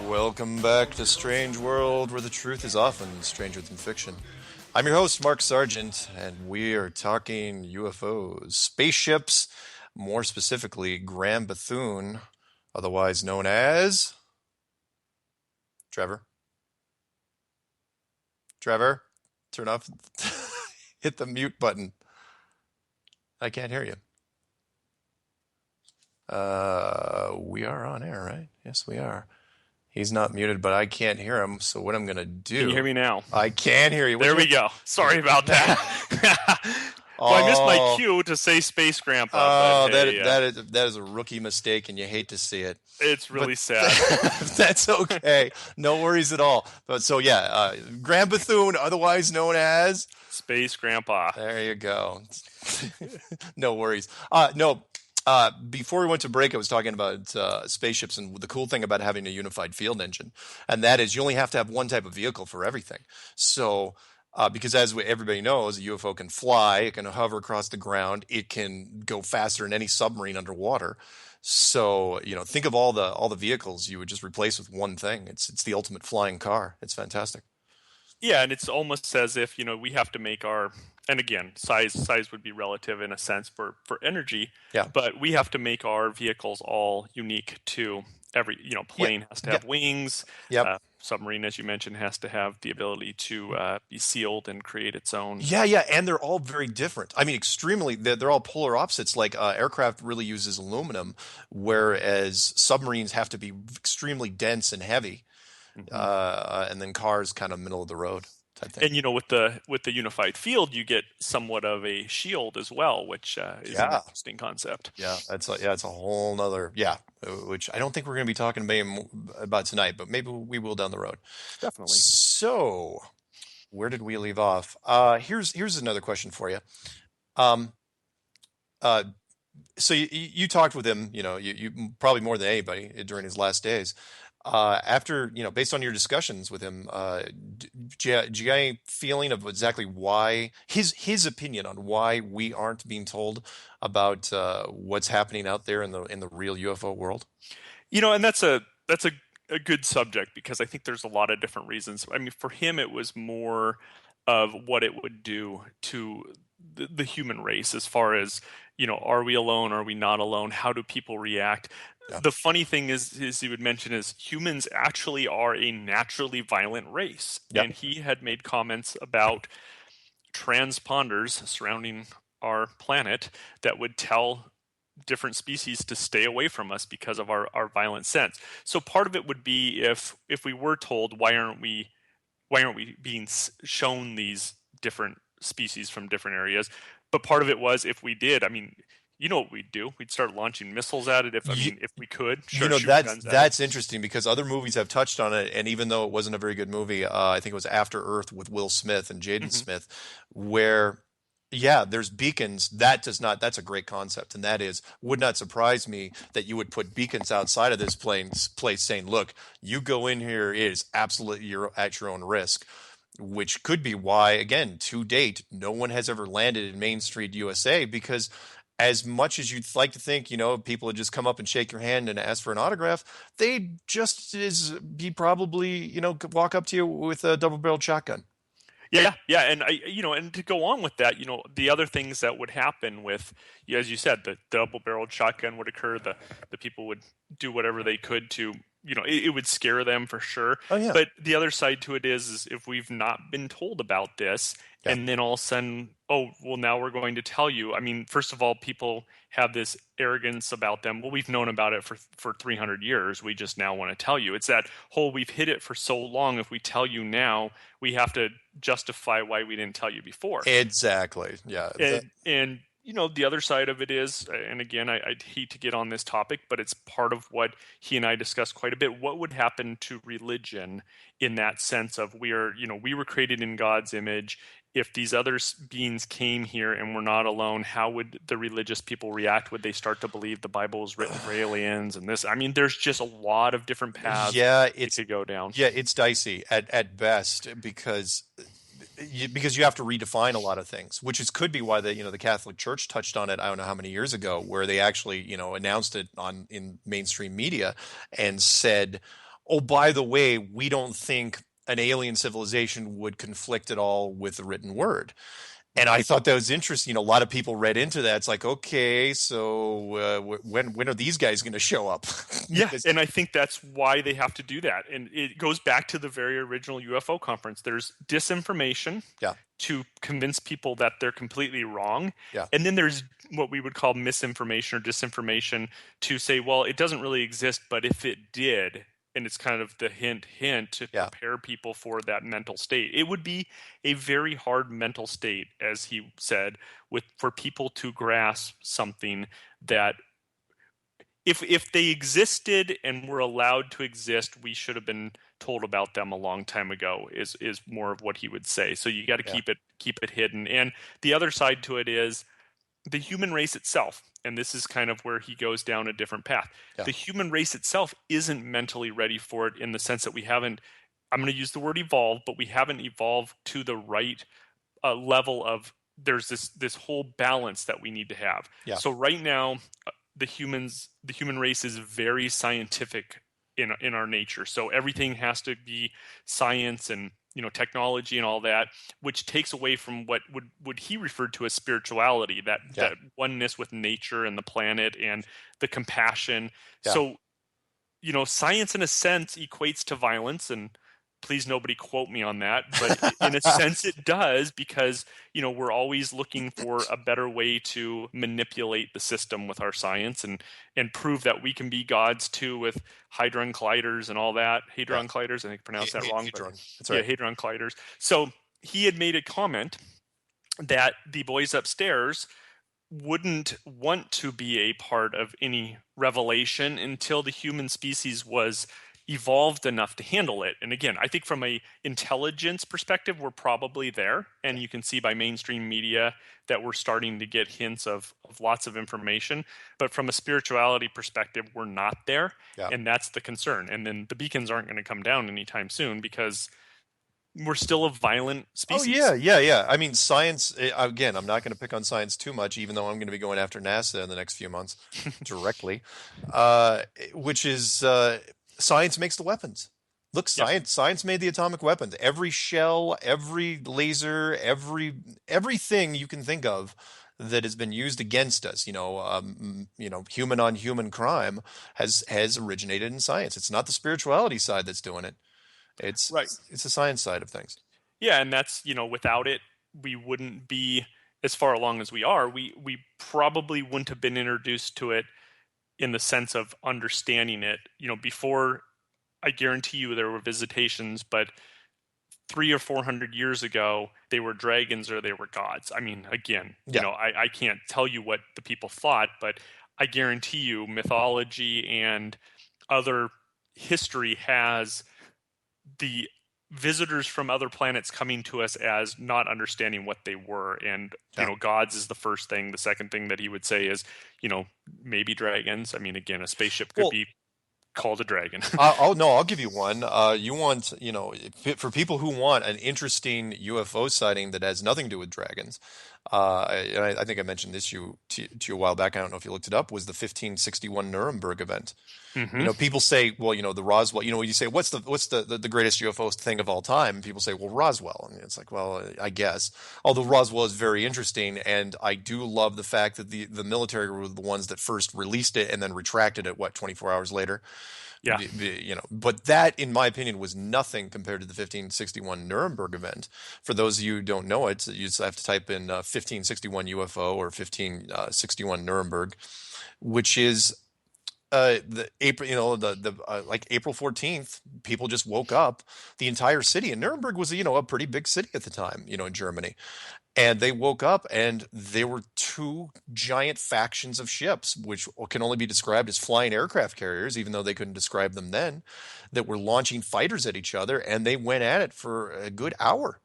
Welcome back to Strange World, where the truth is often stranger than fiction. I'm your host, Mark Sargent, and we are talking UFOs, spaceships, more specifically, Graham Bethune, otherwise known as... Trevor, turn off, hit the mute button. I can't hear you. We are on air, right? Yes, we are. He's not muted, but I can't hear him, so what I'm going to do... Can you hear me now? I can hear you. There we go. Sorry about that. Well, I missed my cue to say Space Grandpa. Oh, that is a rookie mistake, and you hate to see it. It's really sad. That's okay. No worries at all. But so, yeah, Graham Bethune, otherwise known as... Space Grandpa. There you go. No worries. Before we went to break, I was talking about spaceships and the cool thing about having a unified field engine, and that is you only have to have one type of vehicle for everything. So, because as everybody knows, a UFO can fly, it can hover across the ground, it can go faster than any submarine underwater. So, think of all the vehicles you would just replace with one thing. It's the ultimate flying car. It's fantastic. Yeah, and it's almost as if, we have to make our, and again, size would be relative in a sense for energy, yeah. But we have to make our vehicles all unique to every, plane has to have wings. Yep. Submarine, as you mentioned, has to have the ability to be sealed and create its own. Yeah, and they're all very different. I mean, extremely, they're all polar opposites. Like aircraft really uses aluminum, whereas submarines have to be extremely dense and heavy. Mm-hmm. And then cars kind of middle of the road type thing. And with the unified field, you get somewhat of a shield as well, which is an interesting concept. Yeah, it's a whole nother which I don't think we're going to be talking about tonight, but maybe we will down the road. Definitely. So, where did we leave off? Here's another question for you. So you talked with him, you probably more than anybody during his last days. After, based on your discussions with him, do you get any feeling of exactly why his opinion on why we aren't being told about what's happening out there in the real UFO world? And that's a good subject because I think there's a lot of different reasons. I mean, for him, it was more of what it would do to the human race as far as, are we alone? Are we not alone? How do people react? Yeah. The funny thing is he would mention is humans actually are a naturally violent race. Yep. And he had made comments about transponders surrounding our planet that would tell different species to stay away from us because of our violent sense. So part of it would be if we were told, why aren't we being shown these different species from different areas? But part of it was if we did, I mean, you know what we'd do? We'd start launching missiles at it if we could. Sure, that's interesting because other movies have touched on it, and even though it wasn't a very good movie, I think it was After Earth with Will Smith and Jaden Smith, where there's beacons. That's a great concept, and that would not surprise me that you would put beacons outside of this place saying, look, you go in here, it is absolutely you're at your own risk. Which could be why, again, to date, no one has ever landed in Main Street, USA, because as much as you'd like to think, people would just come up and shake your hand and ask for an autograph, they'd just be probably, walk up to you with a double-barreled shotgun. Yeah, and and to go on with that, the other things that would happen with, as you said, the double-barreled shotgun would occur. The people would do whatever they could to, it would scare them for sure. Oh, yeah. But the other side to it is if we've not been told about this, and then all of a sudden, now we're going to tell you. I mean, first of all, people have this arrogance about them. Well, we've known about it for 300 years. We just now want to tell you. It's that whole we've hid it for so long. If we tell you now, we have to justify why we didn't tell you before. Exactly. Yeah. And the other side of it is, and again, I'd hate to get on this topic, but it's part of what he and I discussed quite a bit. What would happen to religion in that sense of we were created in God's image. If these other beings came here and were not alone, how would the religious people react? Would they start to believe the Bible was written for aliens and this? I mean, there's just a lot of different paths it could go down. Yeah, it's dicey at best because because you have to redefine a lot of things, which could be why the Catholic Church touched on it. I don't know how many years ago, where they actually announced it in mainstream media and said, "Oh, by the way, we don't think an alien civilization would conflict at all with the written word." And I thought that was interesting. A lot of people read into that. It's like, okay, so when are these guys going to show up? Yeah, and I think that's why they have to do that. And it goes back to the very original UFO conference. There's disinformation to convince people that they're completely wrong. Yeah. And then there's what we would call misinformation or disinformation to say, well, it doesn't really exist, but if it did, and it's kind of the hint to prepare people for that mental state. It would be a very hard mental state, as he said, for people to grasp something that if they existed and were allowed to exist, we should have been told about them a long time ago, is more of what he would say. So you got to keep it hidden. And the other side to it is the human race itself, and this is kind of where he goes down a different path. The human race itself isn't mentally ready for it, in the sense that we haven't, I'm going to use the word evolve, but we haven't evolved to the right level of, there's this whole balance that we need to have. So right now, the human race is very scientific in our nature. So everything has to be science and technology and all that, which takes away from what would he referred to as spirituality, that oneness with nature and the planet and the compassion. So, science in a sense equates to violence, and please nobody quote me on that, but in a sense it does, because we're always looking for a better way to manipulate the system with our science and prove that we can be gods too, with hadron colliders and all that. Hadron colliders, I think I pronounced that wrong. Hadron. That's right. Yeah, hadron colliders. So he had made a comment that the boys upstairs wouldn't want to be a part of any revelation until the human species was evolved enough to handle it. And again, I think from a intelligence perspective, we're probably there. And you can see by mainstream media that we're starting to get hints of lots of information. But from a spirituality perspective, we're not there. And that's the concern. And then the beacons aren't going to come down anytime soon, because we're still a violent species. Oh, yeah. I mean, science, again, I'm not going to pick on science too much, even though I'm going to be going after NASA in the next few months directly, which is... science makes the weapons. Look, science made the atomic weapons. Every shell, every laser, everything you can think of that has been used against us, human on human crime has originated in science. It's not the spirituality side that's doing it. It's the science side of things. Yeah, and that's, without it, we wouldn't be as far along as we are. We probably wouldn't have been introduced to it in the sense of understanding it, before. I guarantee you there were visitations, but 300 or 400 years ago, they were dragons or they were gods. I mean, again, I can't tell you what the people thought, but I guarantee you mythology and other history has the visitors from other planets coming to us as not understanding what they were. And, gods is the first thing. The second thing that he would say is, maybe dragons. I mean, again, a spaceship could be called a dragon. I'll give you one. You want, for people who want an interesting UFO sighting that has nothing to do with dragons, I think I mentioned this to you a while back. I don't know if you looked it up. Was the 1561 Nuremberg event? Mm-hmm. People say, well, the Roswell. When you say what's the greatest UFO thing of all time, people say, well, Roswell, and it's like, well, I guess. Although Roswell is very interesting, and I do love the fact that the military were the ones that first released it and then retracted it. 24 hours later. Yeah, but that, in my opinion, was nothing compared to the 1561 Nuremberg event. For those of you who don't know it, you just have to type in 1561 UFO or 1561 Nuremberg, which is the April, like April 14th. People just woke up. The entire city, and Nuremberg was a pretty big city at the time, in Germany. And they woke up, and there were two giant factions of ships, which can only be described as flying aircraft carriers, even though they couldn't describe them then, that were launching fighters at each other, and they went at it for a good hour.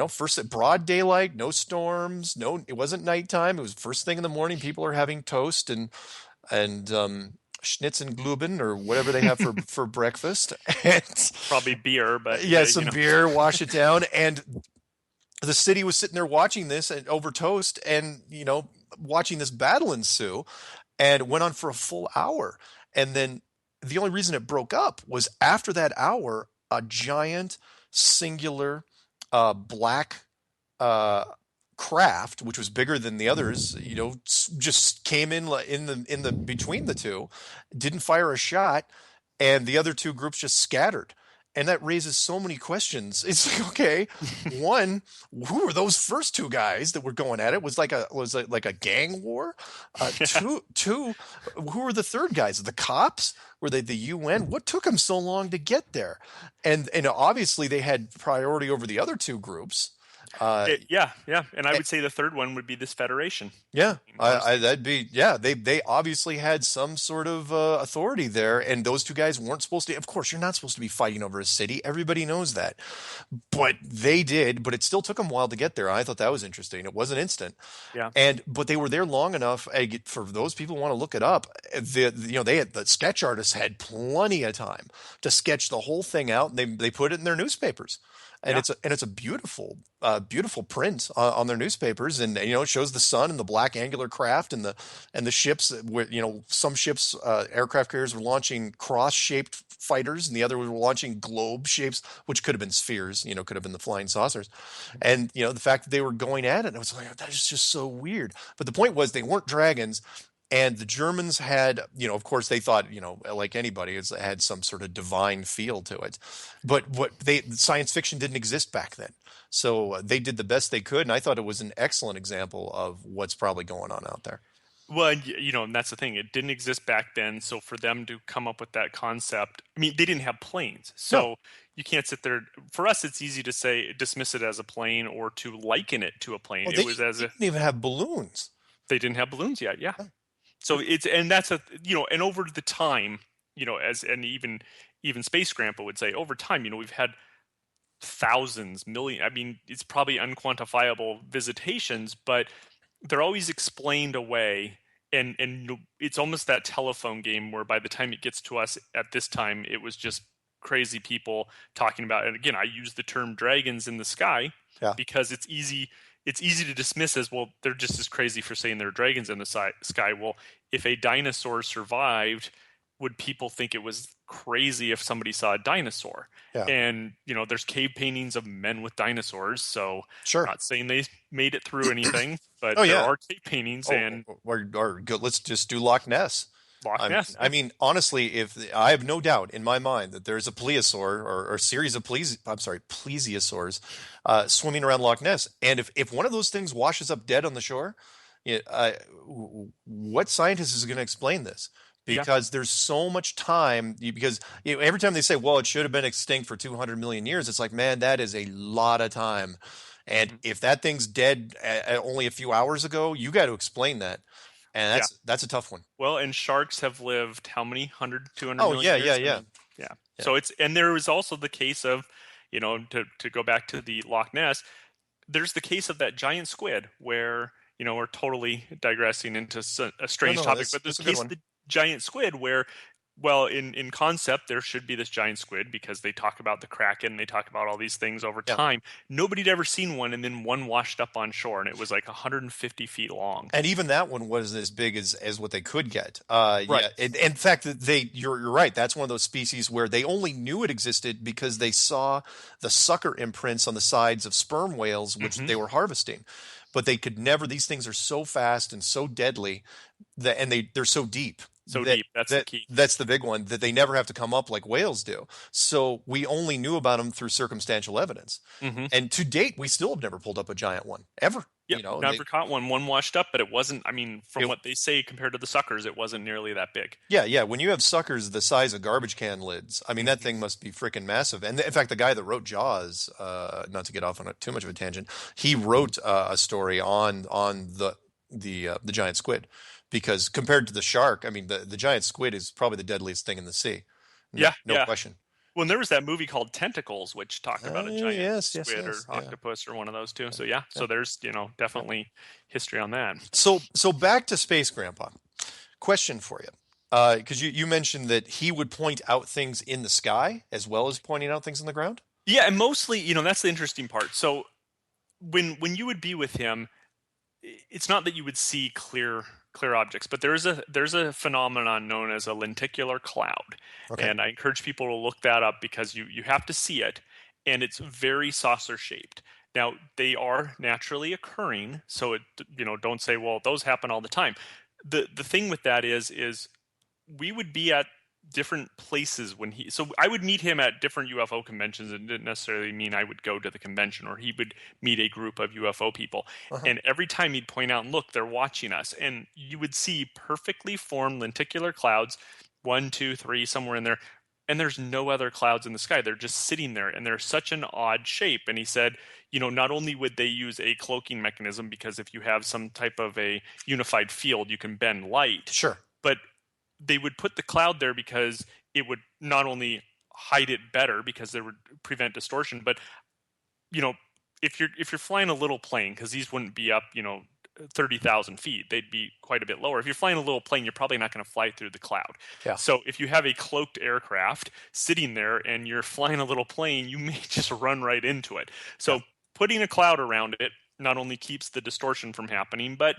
First at broad daylight, no storms, it wasn't nighttime. It was first thing in the morning. People are having toast and Schnitzenglüben or whatever they have for breakfast. And, probably beer, but some beer, wash it down, and the city was sitting there watching this and over toast and, watching this battle ensue, and it went on for a full hour. And then the only reason it broke up was after that hour, a giant singular black craft, which was bigger than the others, just came in the between the two, didn't fire a shot, and the other two groups just scattered. And that raises so many questions. It's like, okay, one, who were those first two guys that were going at it? Was it like a gang war? Two, who were the third guys? The cops? Were they the UN? What took them so long to get there? And obviously they had priority over the other two groups. Yeah. And I would say the third one would be this Federation. Yeah, They obviously had some sort of authority there, and those two guys weren't supposed to. Of course, you're not supposed to be fighting over a city. Everybody knows that, but they did. But it still took them a while to get there. I thought that was interesting. It wasn't instant. Yeah. But they were there long enough. For those people who want to look it up, the sketch artists had plenty of time to sketch the whole thing out, and they put it in their newspapers. And it's a beautiful print on their newspapers, and it shows the sun and the black angular craft and the ships. Where some ships, aircraft carriers, were launching cross-shaped fighters, and the other were launching globe shapes, which could have been spheres. Could have been the flying saucers, and the fact that they were going at it, I was like, that is just so weird. But the point was, they weren't dragons. And the Germans had, of course, they thought, like anybody, it had some sort of divine feel to it. But science fiction didn't exist back then. So they did the best they could. And I thought it was an excellent example of what's probably going on out there. Well, and that's the thing. It didn't exist back then. So for them to come up with that concept, I mean, they didn't have planes. So you can't sit there. For us, it's easy to dismiss it as a plane or to liken it to a plane. Well, they didn't even have balloons. They didn't have balloons yet. Yeah. So that's and over the time, even Space Grandpa would say, over time, we've had thousands, million. I mean, it's probably unquantifiable visitations, but they're always explained away. And it's almost that telephone game where by the time it gets to us at this time, it was just crazy people talking about. And again, I use the term dragons in the sky because it's easy to dismiss as, well, they're just as crazy for saying there are dragons in the sky. Well, if a dinosaur survived, would people think it was crazy if somebody saw a dinosaur? Yeah. And, there's cave paintings of men with dinosaurs. So I'm not saying they made it through anything, but there are cave paintings. Let's just do Loch Ness. I mean, honestly, if I have no doubt in my mind that there's a plesiosaur or a series of plesiosaurs swimming around Loch Ness, and if one of those things washes up dead on the shore, what scientist is going to explain this? Because there's so much time. Because every time they say, "Well, it should have been extinct for 200 million years," it's like, man, that is a lot of time. And if that thing's dead only a few hours ago, you got to explain that. And that's a tough one. Well, and sharks have lived how many? 100, 200 million years? Yeah. So and there was also the case of, to go back to the Loch Ness, there's the case of that giant squid where, we're totally digressing into a strange topic, but there's the case of the giant squid where, well, in concept, there should be this giant squid because they talk about the Kraken, they talk about all these things over time. Nobody had ever seen one, and then one washed up on shore, and it was like 150 feet long. And even that one wasn't as big as what they could get. Right. Yeah. In fact, you're right. That's one of those species where they only knew it existed because they saw the sucker imprints on the sides of sperm whales, which they were harvesting. But they could never. These things are so fast and so deadly and they're so deep. Deep. That's the key. That's the big one, that they never have to come up like whales do. So we only knew about them through circumstantial evidence. And to date, we still have never pulled up a giant one, ever. Yep, never caught one. One washed up, but it wasn't, from what they say, compared to the suckers, it wasn't nearly that big. Yeah. When you have suckers the size of garbage can lids, that thing must be freaking massive. And in fact, the guy that wrote Jaws, not to get off on too much of a tangent, he wrote a story on the giant squid. Because compared to the shark, the giant squid is probably the deadliest thing in the sea. No question. Well, and there was that movie called Tentacles, which talked about a giant squid or octopus or one of those two. So so there's definitely history on that. So back to Space Grandpa. Question for you, because you mentioned that he would point out things in the sky as well as pointing out things on the ground. Yeah, and mostly, that's the interesting part. So when you would be with him, it's not that you would see clear objects, but there's a phenomenon known as a lenticular cloud. Okay. And I encourage people to look that up because you have to see it, and it's very saucer shaped. Now, they are naturally occurring, so don't say, well, those happen all the time. The thing with that is we would be at different places so I would meet him at different UFO conventions. It didn't necessarily mean I would go to the convention, or he would meet a group of UFO people. And every time he'd point out, look, they're watching us. And you would see perfectly formed lenticular clouds, 1, 2, 3, somewhere in there. And there's no other clouds in the sky. They're just sitting there, and they're such an odd shape. And he said, not only would they use a cloaking mechanism, because if you have some type of a unified field, you can bend light. Sure. But they would put the cloud there because it would not only hide it better because it would prevent distortion, but if you're flying a little plane, because these wouldn't be up 30,000 feet, they'd be quite a bit lower. If you're flying a little plane, you're probably not going to fly through the cloud. Yeah. So if you have a cloaked aircraft sitting there and you're flying a little plane, you may just run right into it. So putting a cloud around it not only keeps the distortion from happening, but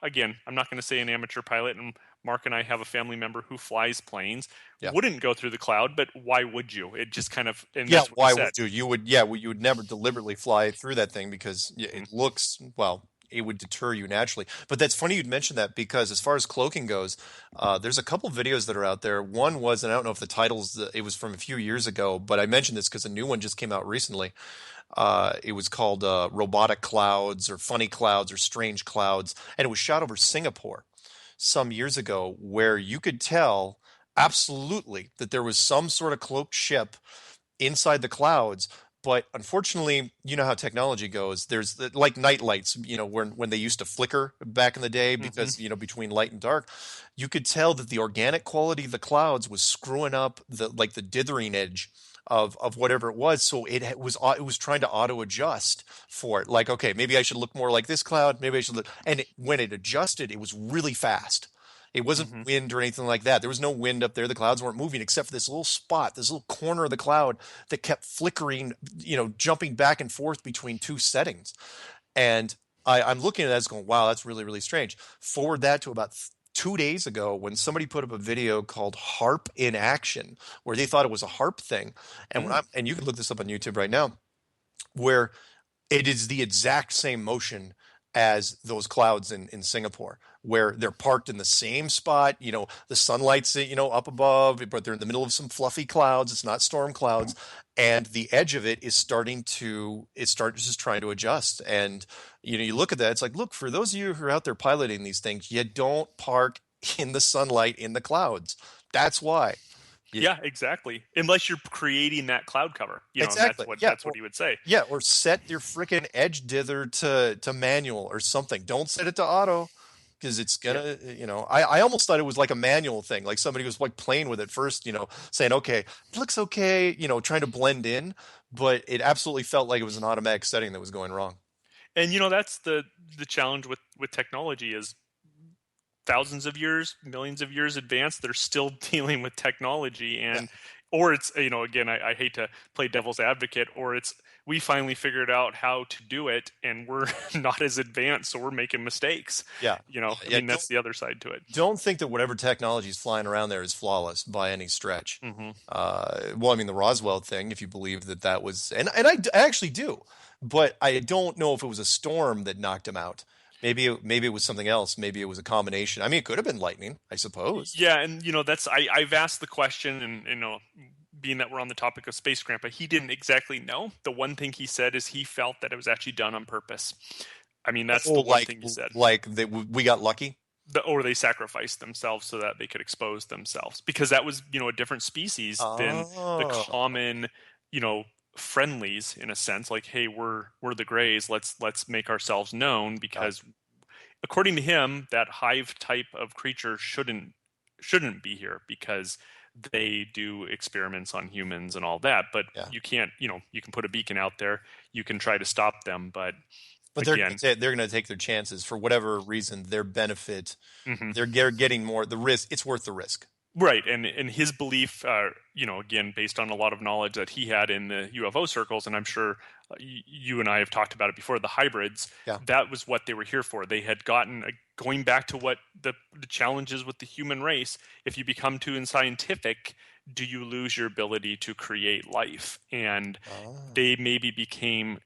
again, I'm not going to say an amateur pilot, and Mark and I have a family member who flies planes, wouldn't go through the cloud, but why would you? It just kind of, and that's what why he said. would you? You would never deliberately fly through that thing because it looks, well, it would deter you naturally. But that's funny you'd mention that, because as far as cloaking goes, there's a couple videos that are out there. One was, and I don't know if the title's, it was from a few years ago, but I mentioned this because a new one just came out recently. It was called Robotic Clouds, or Funny Clouds, or Strange Clouds, and it was shot over Singapore some years ago, where you could tell absolutely that there was some sort of cloaked ship inside the clouds. But unfortunately, you know how technology goes. There's like night lights, when they used to flicker back in the day, because, between light and dark, you could tell that the organic quality of the clouds was screwing up the dithering edge of whatever it was. So it was trying to auto adjust for it. Like, okay, maybe I should look more like this cloud. Maybe I should look. And when it adjusted, it was really fast. It wasn't wind or anything like that. There was no wind up there. The clouds weren't moving except for this little spot, this little corner of the cloud that kept flickering, jumping back and forth between two settings. And I'm looking at that as going, wow, that's really, really strange. Forward that to about 2 days ago, when somebody put up a video called HARP in Action, where they thought it was a HARP thing. And and you can look this up on YouTube right now, where it is the exact same motion as those clouds in Singapore, where they're parked in the same spot. The sunlight's, up above, but they're in the middle of some fluffy clouds. It's not storm clouds. And the edge of it is just trying to adjust. And, you look at that, it's like, look, for those of you who are out there piloting these things, you don't park in the sunlight in the clouds. That's why. Yeah, exactly. Unless you're creating that cloud cover. Exactly. That's what he would say. Yeah, or set your freaking edge dither to manual or something. Don't set it to auto, because it's gonna, I almost thought it was like a manual thing. Like somebody was like playing with it first, saying, okay, it looks okay, trying to blend in, but it absolutely felt like it was an automatic setting that was going wrong. And that's the challenge with technology is, thousands of years, millions of years advanced, they're still dealing with technology. And or it's, again, I hate to play devil's advocate, or it's, we finally figured out how to do it and we're not as advanced, so we're making mistakes. That's the other side to it. Don't think that whatever technology is flying around there is flawless by any stretch. The Roswell thing, if you believe that was, and I actually do, but I don't know if it was a storm that knocked him out. Maybe it was something else. Maybe it was a combination. I mean, it could have been lightning, I suppose. Yeah, and that's I've asked the question, and being that we're on the topic of Space Grandpa, he didn't exactly know. The one thing he said is he felt that it was actually done on purpose. I mean, that's the one thing he said. Like we got lucky. Or they sacrificed themselves so that they could expose themselves, because that was a different species than the common friendlies, in a sense. Like, hey, we're the Greys, let's make ourselves known, because according to him, that hive type of creature shouldn't be here, because they do experiments on humans and all that. But you can't, you can put a beacon out there, you can try to stop them, but again, they're going to take their chances for whatever reason, their benefit. They're getting more, the risk, it's worth the risk. Right, and his belief, again, based on a lot of knowledge that he had in the UFO circles, and I'm sure you and I have talked about it before, the hybrids, Yeah. that was what they were here for. They had gotten, going back to what the challenges with the human race, if you become too unscientific, do you lose your ability to create life? And they maybe became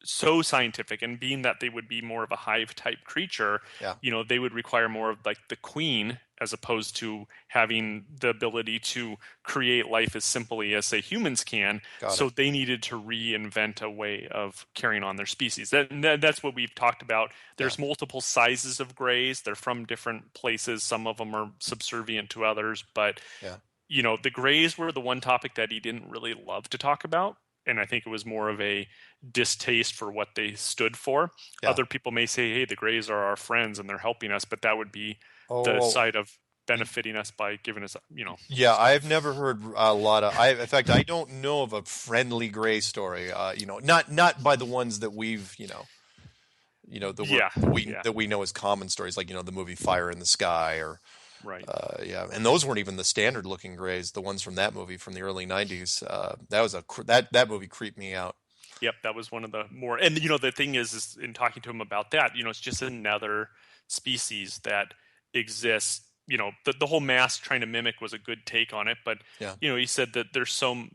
so scientific, and being that they would be more of a hive type creature, Yeah. they would require more of like the queen as opposed to having the ability to create life as simply as say humans can. So they needed to reinvent a way of carrying on their species. That's what we've talked about. There's multiple sizes of grays. They're from different places. Some of them are subservient to others, but the grays were the one topic that he didn't really love to talk about. And I think it was more of a distaste for what they stood for. Yeah. Other people may say, hey, the Greys are our friends and they're helping us, but that would be the side of benefiting us by giving us, Yeah, I've never heard a lot of. In fact, I don't know of a friendly Gray story. Not by the ones that we've, that we know as common stories, like the movie Fire in the Sky, or right. And those weren't even the standard looking Greys. The ones from that movie from the early '90s. That movie creeped me out. Yep, that was one of the more. And the thing is in talking to him about that, it's just another species that exists. The whole mask trying to mimic was a good take on it, but he said that there's so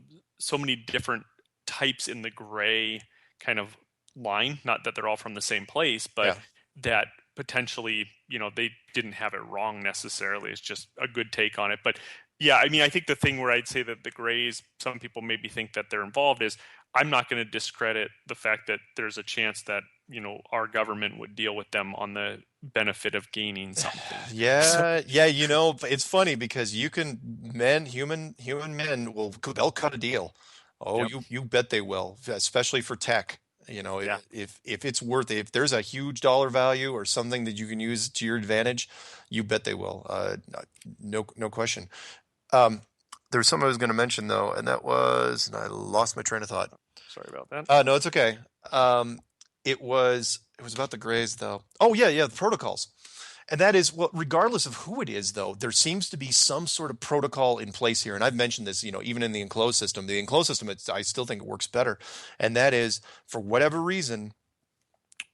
many different types in the Gray kind of line. Not that they're all from the same place, but that potentially, they didn't have it wrong necessarily. It's just a good take on it. But yeah, I mean, I think the thing where I'd say that the Greys, some people maybe think that they're involved is, I'm not going to discredit the fact that there's a chance that, our government would deal with them on the benefit of gaining something. It's funny because human men they'll cut a deal. You bet they will, especially for tech. If it's worth it, if there's a huge dollar value or something that you can use to your advantage, you bet they will. No question. There was something I was going to mention though, and I lost my train of thought. Sorry about that. No, it's okay. It was about the Greys though. Oh yeah, the protocols. And that is, well, regardless of who it is, though, there seems to be some sort of protocol in place here. And I've mentioned this, even in the enclosed system. The enclosed system, I still think it works better. And that is, for whatever reason,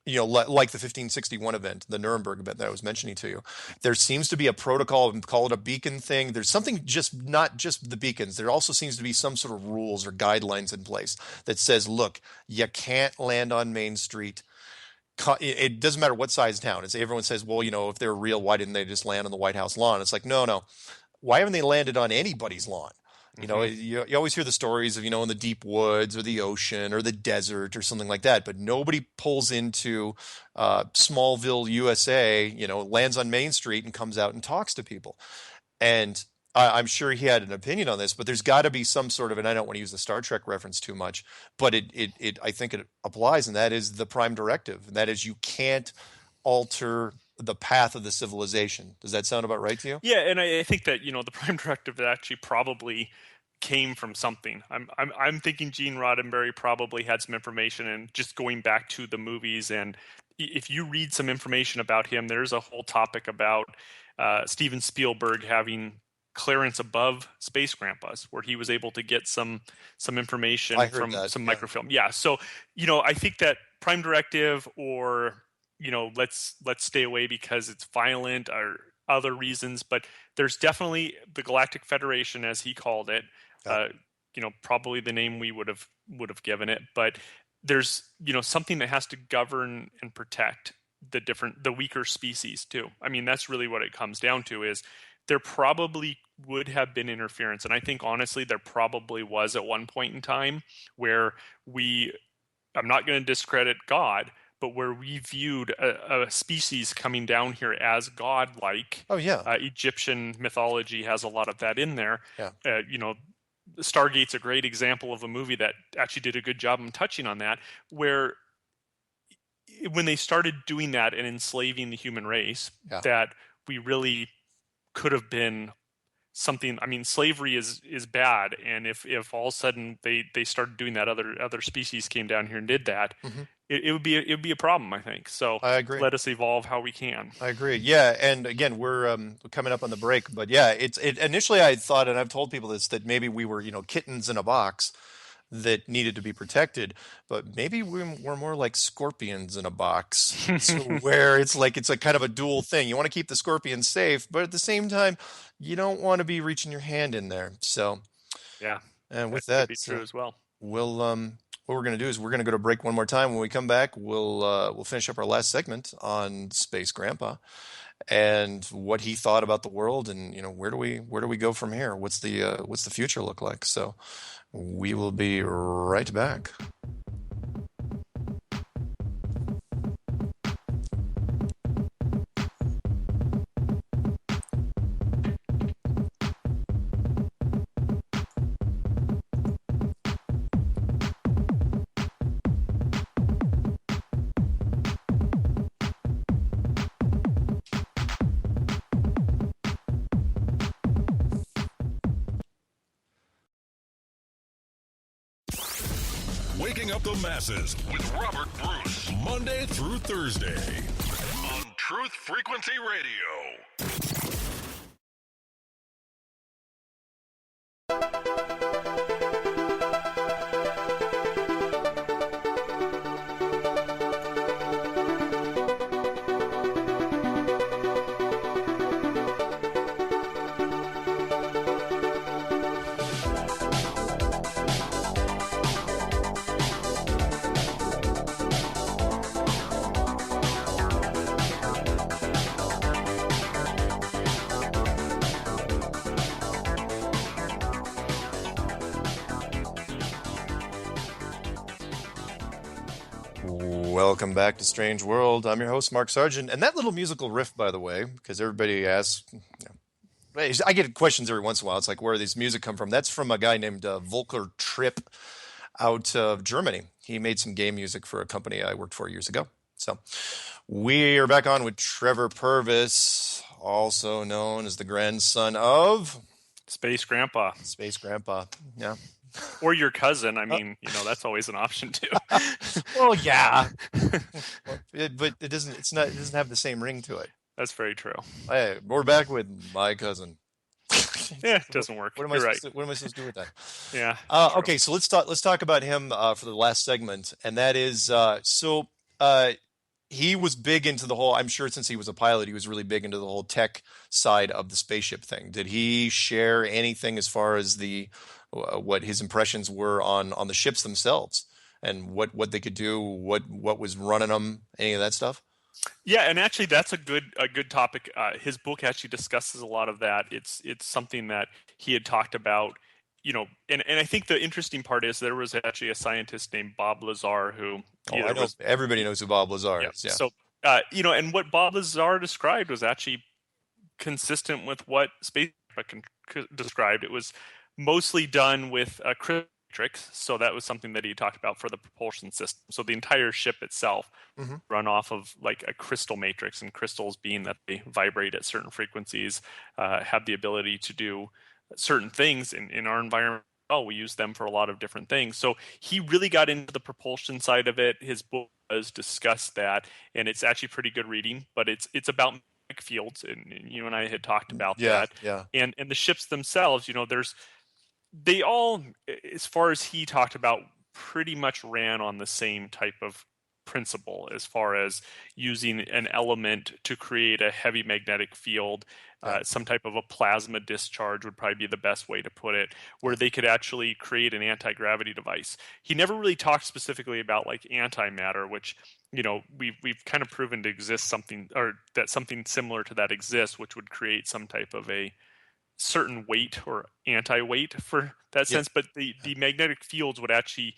like the 1561 event, the Nuremberg event that I was mentioning to you, there seems to be a protocol, and call it a beacon thing. There's something, not just the beacons. There also seems to be some sort of rules or guidelines in place that says, look, you can't land on Main Street. It doesn't matter what size town. Everyone says, well, if they're real, why didn't they just land on the White House lawn? It's like, no. Why haven't they landed on anybody's lawn? You always hear the stories of, in the deep woods or the ocean or the desert or something like that, but nobody pulls into Smallville, USA, lands on Main Street and comes out and talks to people. And I'm sure he had an opinion on this, but there's got to be some sort of, and I don't want to use the Star Trek reference too much, but I think it applies, and that is the Prime Directive. And that is, you can't alter the path of the civilization. Does that sound about right to you? Yeah, and I think that the Prime Directive actually probably came from something. I'm thinking Gene Roddenberry probably had some information, and just going back to the movies, and if you read some information about him, there's a whole topic about Steven Spielberg having clearance above Space Grandpas, where he was able to get some information from some microfilm. Yeah, so I think that Prime Directive, or let's stay away because it's violent, or other reasons, but there's definitely the Galactic Federation, as he called it. Probably the name we would have given it, but there's something that has to govern and protect the weaker species too. I mean, that's really what it comes down to. Is there probably would have been interference, and I think honestly there probably was at one point in time where I'm not going to discredit God, but where we viewed a species coming down here as godlike. Oh yeah. Egyptian mythology has a lot of that in there. Yeah. Stargate's a great example of a movie that actually did a good job in touching on that, where when they started doing that and enslaving the human race, that we really could have been something. I mean, slavery is bad, and if all of a sudden they started doing that, other species came down here and did that, it would be a problem, I think. So I agree. let us evolve how we can. I agree. Yeah, and again, we're coming up on the break, but yeah, it initially I thought, and I've told people this, that maybe we were, kittens in a box that needed to be protected, but maybe we're more like scorpions in a box, so where it's a kind of a dual thing. You want to keep the scorpion safe, but at the same time, you don't want to be reaching your hand in there. So, Yeah, and with could that, be true as well. we'll what we're going to do is we're going to go to break one more time. When we come back, we'll finish up our last segment on Space Grandpa and what he thought about the world, and where do we go from here? What's the future look like? So we will be right back. Waking up the masses with Robert Bruce, Monday through Thursday on Truth Frequency Radio. Welcome back to Strange World. I'm your host, Mark Sargent. And that little musical riff, by the way, because everybody asks, I get questions every once in a while. It's like, where these music come from? That's from a guy named Volker Tripp out of Germany. He made some game music for a company I worked for years ago. So we are back on with Trevor Purvis, also known as the grandson of Space Grandpa. Space Grandpa. Yeah. Or your cousin. I mean, that's always an option too. Well, yeah. But it doesn't have the same ring to it. That's very true. Hey, we're back with my cousin. Yeah, it doesn't work. What am I supposed to do with that? Yeah. Okay, so let's talk about him for the last segment, and that is he was big into the whole. I'm sure since he was a pilot, he was really big into the whole tech side of the spaceship thing. Did he share anything as far as what his impressions were on the ships themselves and what they could do, what was running them, any of that stuff? Yeah, and actually that's a good topic. His book actually discusses a lot of that. It's something that he had talked about, and I think the interesting part is there was actually a scientist named Bob Lazar who I know everybody knows who Bob Lazar is. Yeah. So and what Bob Lazar described was actually consistent with what Space described. It was mostly done with a crystal matrix, so that was something that he talked about for the propulsion system. So the entire ship itself run off of like a crystal matrix, and crystals being that they vibrate at certain frequencies, have the ability to do certain things in our environment. We use them for a lot of different things. So he really got into the propulsion side of it. His book does discuss that, and it's actually pretty good reading, but it's about magnetic fields, and you and I had talked about that. Yeah. And the ships themselves, they all, as far as he talked about, pretty much ran on the same type of principle as far as using an element to create a heavy magnetic field. Some type of a plasma discharge would probably be the best way to put it, where they could actually create an anti-gravity device. He never really talked specifically about like antimatter, which we've kind of proven to exist something, or that something similar to that exists, which would create some type of a certain weight or anti-weight for that sense. But the magnetic fields would actually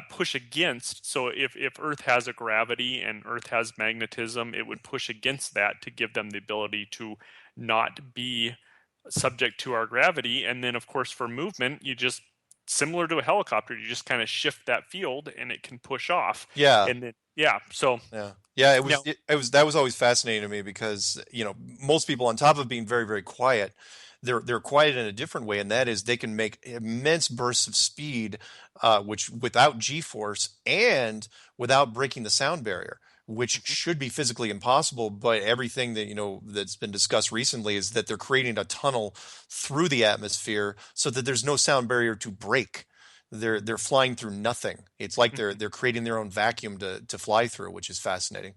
push against. So if Earth has a gravity and Earth has magnetism, it would push against that to give them the ability to not be subject to our gravity. And then, of course, for movement, you just, similar to a helicopter, you just kind of shift that field and it can push off. Yeah. And then Yeah. So Yeah. now, That was always fascinating to me because, most people, on top of being very, very quiet, they're quiet in a different way, and that is they can make immense bursts of speed, which without G-force and without breaking the sound barrier, which mhm. should be physically impossible. But everything that that's been discussed recently is that they're creating a tunnel through the atmosphere so that there's no sound barrier to break. They're flying through nothing. It's like Mhm. they're creating their own vacuum to fly through, which is fascinating.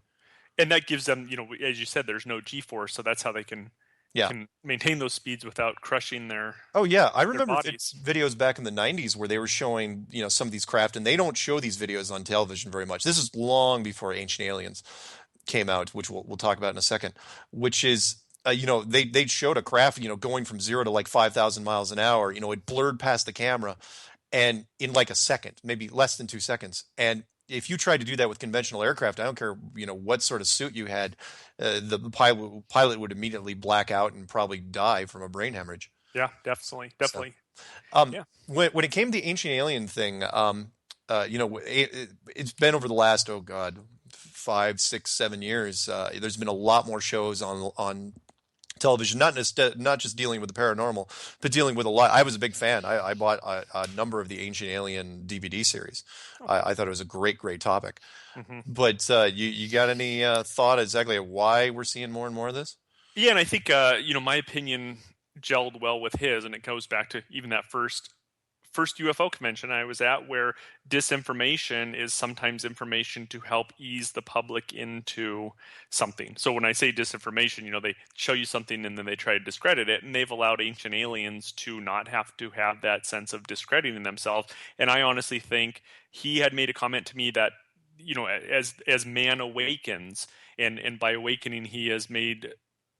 And that gives them, as you said, there's no G-force, so that's how they Yeah. can maintain those speeds without crushing Oh yeah, I their remember bodies. videos back in the 90s where they were showing, some of these craft, and they don't show these videos on television very much. This is long before Ancient Aliens came out, which we'll talk about in a second, which is they showed a craft, going from 0 to like 5,000 miles an hour. It blurred past the camera, and in like a second, maybe less than 2 seconds. And if you tried to do that with conventional aircraft, I don't care, what sort of suit you had, the pilot would immediately black out and probably die from a brain hemorrhage. Yeah, definitely, So, definitely. Yeah. when it came to the ancient alien thing, it's been over the last, oh God, 5, 6, 7 years. There's been a lot more shows on television, not just dealing with the paranormal, but dealing with a lot. I was a big fan. I bought a number of the Ancient Alien DVD series. Oh. I thought it was a great topic. Hmm. But you got any thought exactly of why we're seeing more and more of this? Yeah, and I think my opinion gelled well with his, and it goes back to even that first UFO convention I was at, where disinformation is sometimes information to help ease the public into something. So when I say disinformation, they show you something and then they try to discredit it, and they've allowed ancient aliens to not have to have that sense of discrediting themselves. And I honestly think he had made a comment to me that as man awakens, and by awakening he has made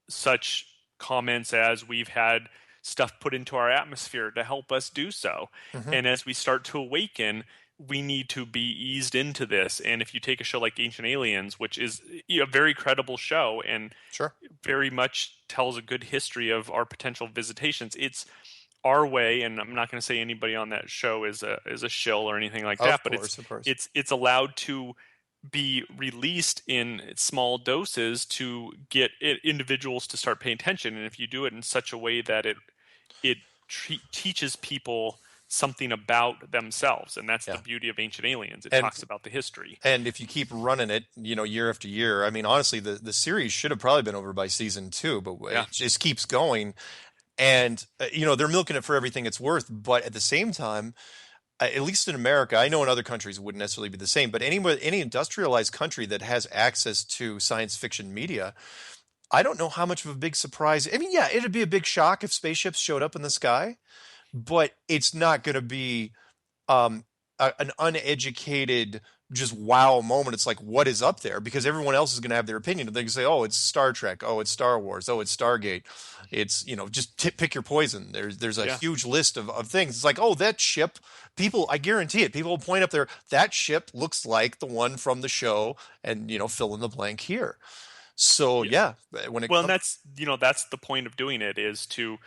such comments as we've had stuff put into our atmosphere to help us do so. Hmm. And as we start to awaken, we need to be eased into this. And if you take a show like Ancient Aliens, which is a very credible show and Sure. very much tells a good history of our potential visitations, it's our way. And I'm not going to say anybody on that show is a shill or anything like that, Of but course, of course. it's allowed to be released in small doses to get individuals to start paying attention. And if you do it in such a way that it teaches people something about themselves, and that's the Yeah. beauty of Ancient Aliens. It And talks about the history. and if you keep running it, year after year, I mean, honestly, the series should have probably been over by season 2, but Yeah. it just keeps going. And they're milking it for everything it's worth. But at the same time, at least in America, I know in other countries it wouldn't necessarily be the same, but any industrialized country that has access to science fiction media, I don't know how much of a big surprise. I mean, yeah, it'd be a big shock if spaceships showed up in the sky, but it's not going to be um, an uneducated, just wow moment. It's like, what is up there? Because everyone else is going to have their opinion. And they can say, oh, it's Star Trek. Oh, it's Star Wars. Oh, it's Stargate. It's, just pick your poison. There's a Yeah. huge list of things. It's like, oh, that ship, people, I guarantee it, people will point up there, that ship looks like the one from the show, and, fill in the blank here. So, Yeah. yeah, when it Well, and comes, that's the point of doing it, is to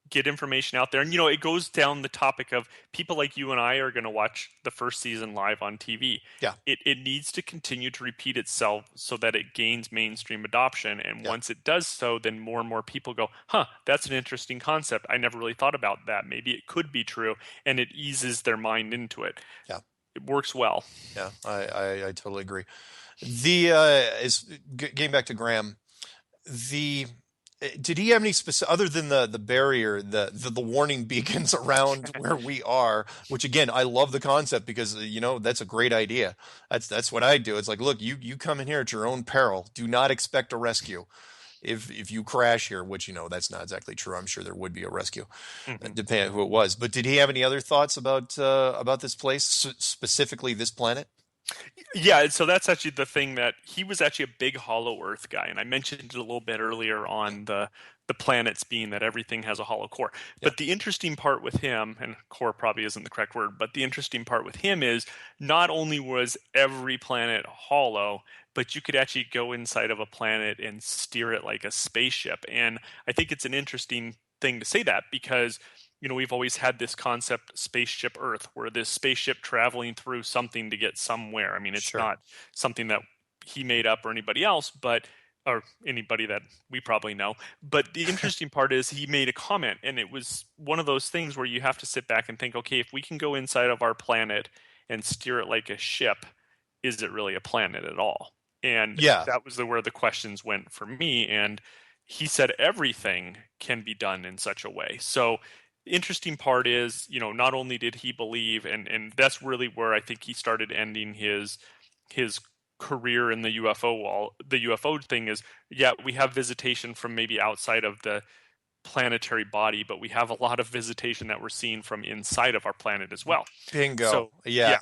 get information out there. And it goes down the topic of people like you and I are going to watch the first season live on TV. yeah, It needs to continue to repeat itself so that it gains mainstream adoption. And yeah, once it does so, then more and more people go, huh, that's an interesting concept. I never really thought about that. Maybe it could be true. And it eases their mind into it. yeah, It works well. yeah, I totally agree. Getting back to Graham, the did he have any specific, other than the barrier, the warning beacons around where we are, which again, I love the concept because that's a great idea. That's what I do. It's like, look, you come in here at your own peril. Do not expect a rescue. If you crash here, which that's not exactly true. I'm sure there would be a rescue, Mhm. depending on who it was. But did he have any other thoughts about this place, specifically this planet? Yeah, so that's actually the thing, that he was actually a big Hollow Earth guy, and I mentioned it a little bit earlier on the planets being that everything has a hollow core. Yeah. But the interesting part with him, and core probably isn't the correct word, but the interesting part with him is not only was every planet hollow, but you could actually go inside of a planet and steer it like a spaceship. And I think it's an interesting thing to say that, because we've always had this concept, spaceship Earth, where this spaceship traveling through something to get somewhere. I mean, it's Sure. not something that he made up or anybody else, or anybody that we probably know. But the interesting part is he made a comment, and it was one of those things where you have to sit back and think, okay, if we can go inside of our planet and steer it like a ship, is it really a planet at all? And that was where the questions went for me. And he said everything can be done in such a way. So the interesting part is, not only did he believe, and that's really where I think he started ending his career in the UFO thing is, we have visitation from maybe outside of the planetary body, but we have a lot of visitation that we're seeing from inside of our planet as well. Bingo. So,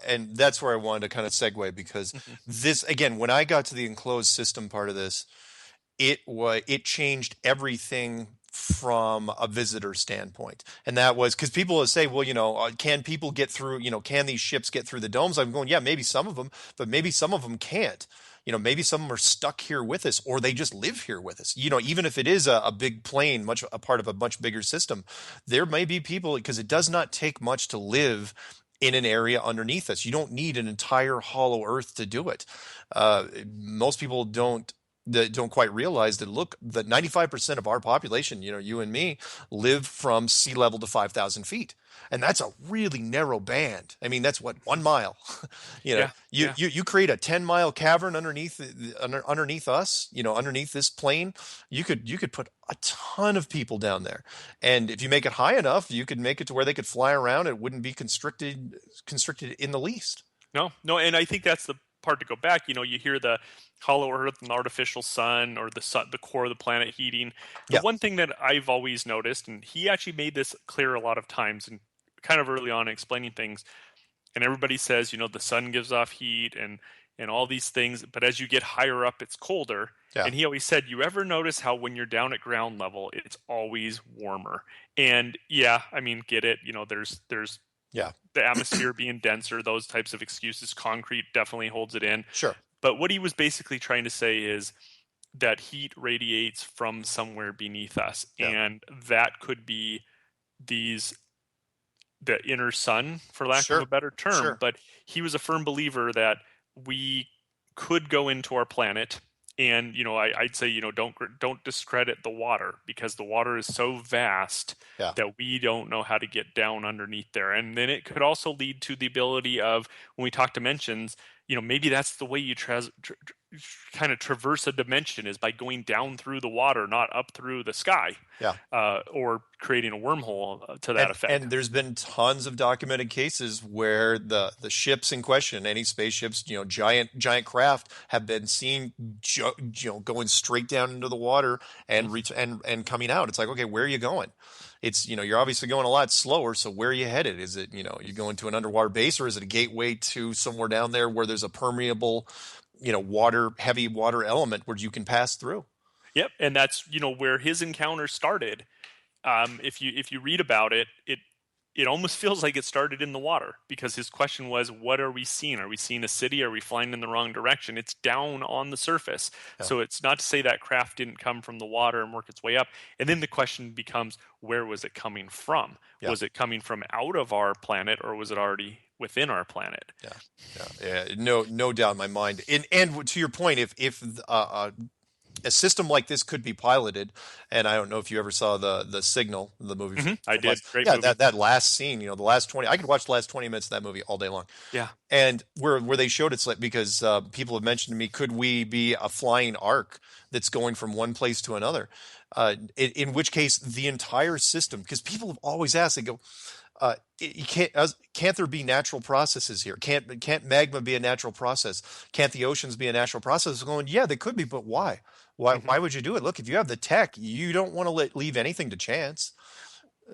And that's where I wanted to kind of segue, because this, again, when I got to the enclosed system part of this, it changed everything from a visitor standpoint. And that was because people would say, well, can people get through, can these ships get through the domes? I'm going, maybe some of them, but maybe some of them can't. Maybe some of them are stuck here with us, or they just live here with us. Even if it is a big plane, a part of a much bigger system, there may be people, because it does not take much to live in an area underneath us. You don't need an entire hollow Earth to do it. Most people don't quite realize that, look, that 95% of our population, you and me, live from sea level to 5,000 feet. And that's a really narrow band. I mean, that's 1 mile. You create a 10-mile cavern underneath us, underneath this plane. You could put a ton of people down there. And if you make it high enough, you could make it to where they could fly around. It wouldn't be constricted in the least. No. And I think that's the part to go back. You hear the hollow Earth and artificial sun, or the core of the planet heating. The one thing that I've always noticed, and he actually made this clear a lot of times and kind of early on explaining things, and everybody says, the sun gives off heat and all these things, but as you get higher up, it's colder. And he always said, you ever notice how when you're down at ground level, it's always warmer? And get it. There's the atmosphere being denser, those types of excuses. Concrete definitely holds it in. Sure. But what he was basically trying to say is that heat radiates from somewhere beneath us. And that could be the inner sun, for lack of a better term. Sure. But he was a firm believer that we could go into our planet. And, I'd say, don't discredit the water, because the water is so vast that we don't know how to get down underneath there. And then it could also lead to the ability of, when we talk dimensions, maybe that's the way you kind of traverse a dimension, is by going down through the water, not up through the sky. Or creating a wormhole to that effect. And there's been tons of documented cases where the ships in question, any spaceships, giant craft, have been seen going straight down into the water and coming out. It's like, okay, where are you going? It's, you're obviously going a lot slower. So where are you headed? Is it, you going to an underwater base, or is it a gateway to somewhere down there where there's a permeable, heavy water element where you can pass through? Yep. And that's, where his encounter started. If you read about it, it almost feels like it started in the water, because his question was, what are we seeing? Are we seeing a city? Are we flying in the wrong direction? It's down on the surface. So it's not to say that craft didn't come from the water and work its way up. And then the question becomes, where was it coming from? Was it coming from out of our planet, or was it already within our planet? No doubt in my mind. And to your point, if a system like this could be piloted, and I don't know if you ever saw the Signal, the movie. I did. Great movie. That last scene, the last 20, I could watch the last 20 minutes of that movie all day long. And where they showed it's like, because people have mentioned to me, could we be a flying arc that's going from one place to another? In which case, the entire system, because people have always asked, they go, can't there be natural processes here? Can't magma be a natural process? Can't the oceans be a natural process? Going, yeah, they could be, but why? Why would you do it? Look, if you have the tech, you don't want to leave anything to chance.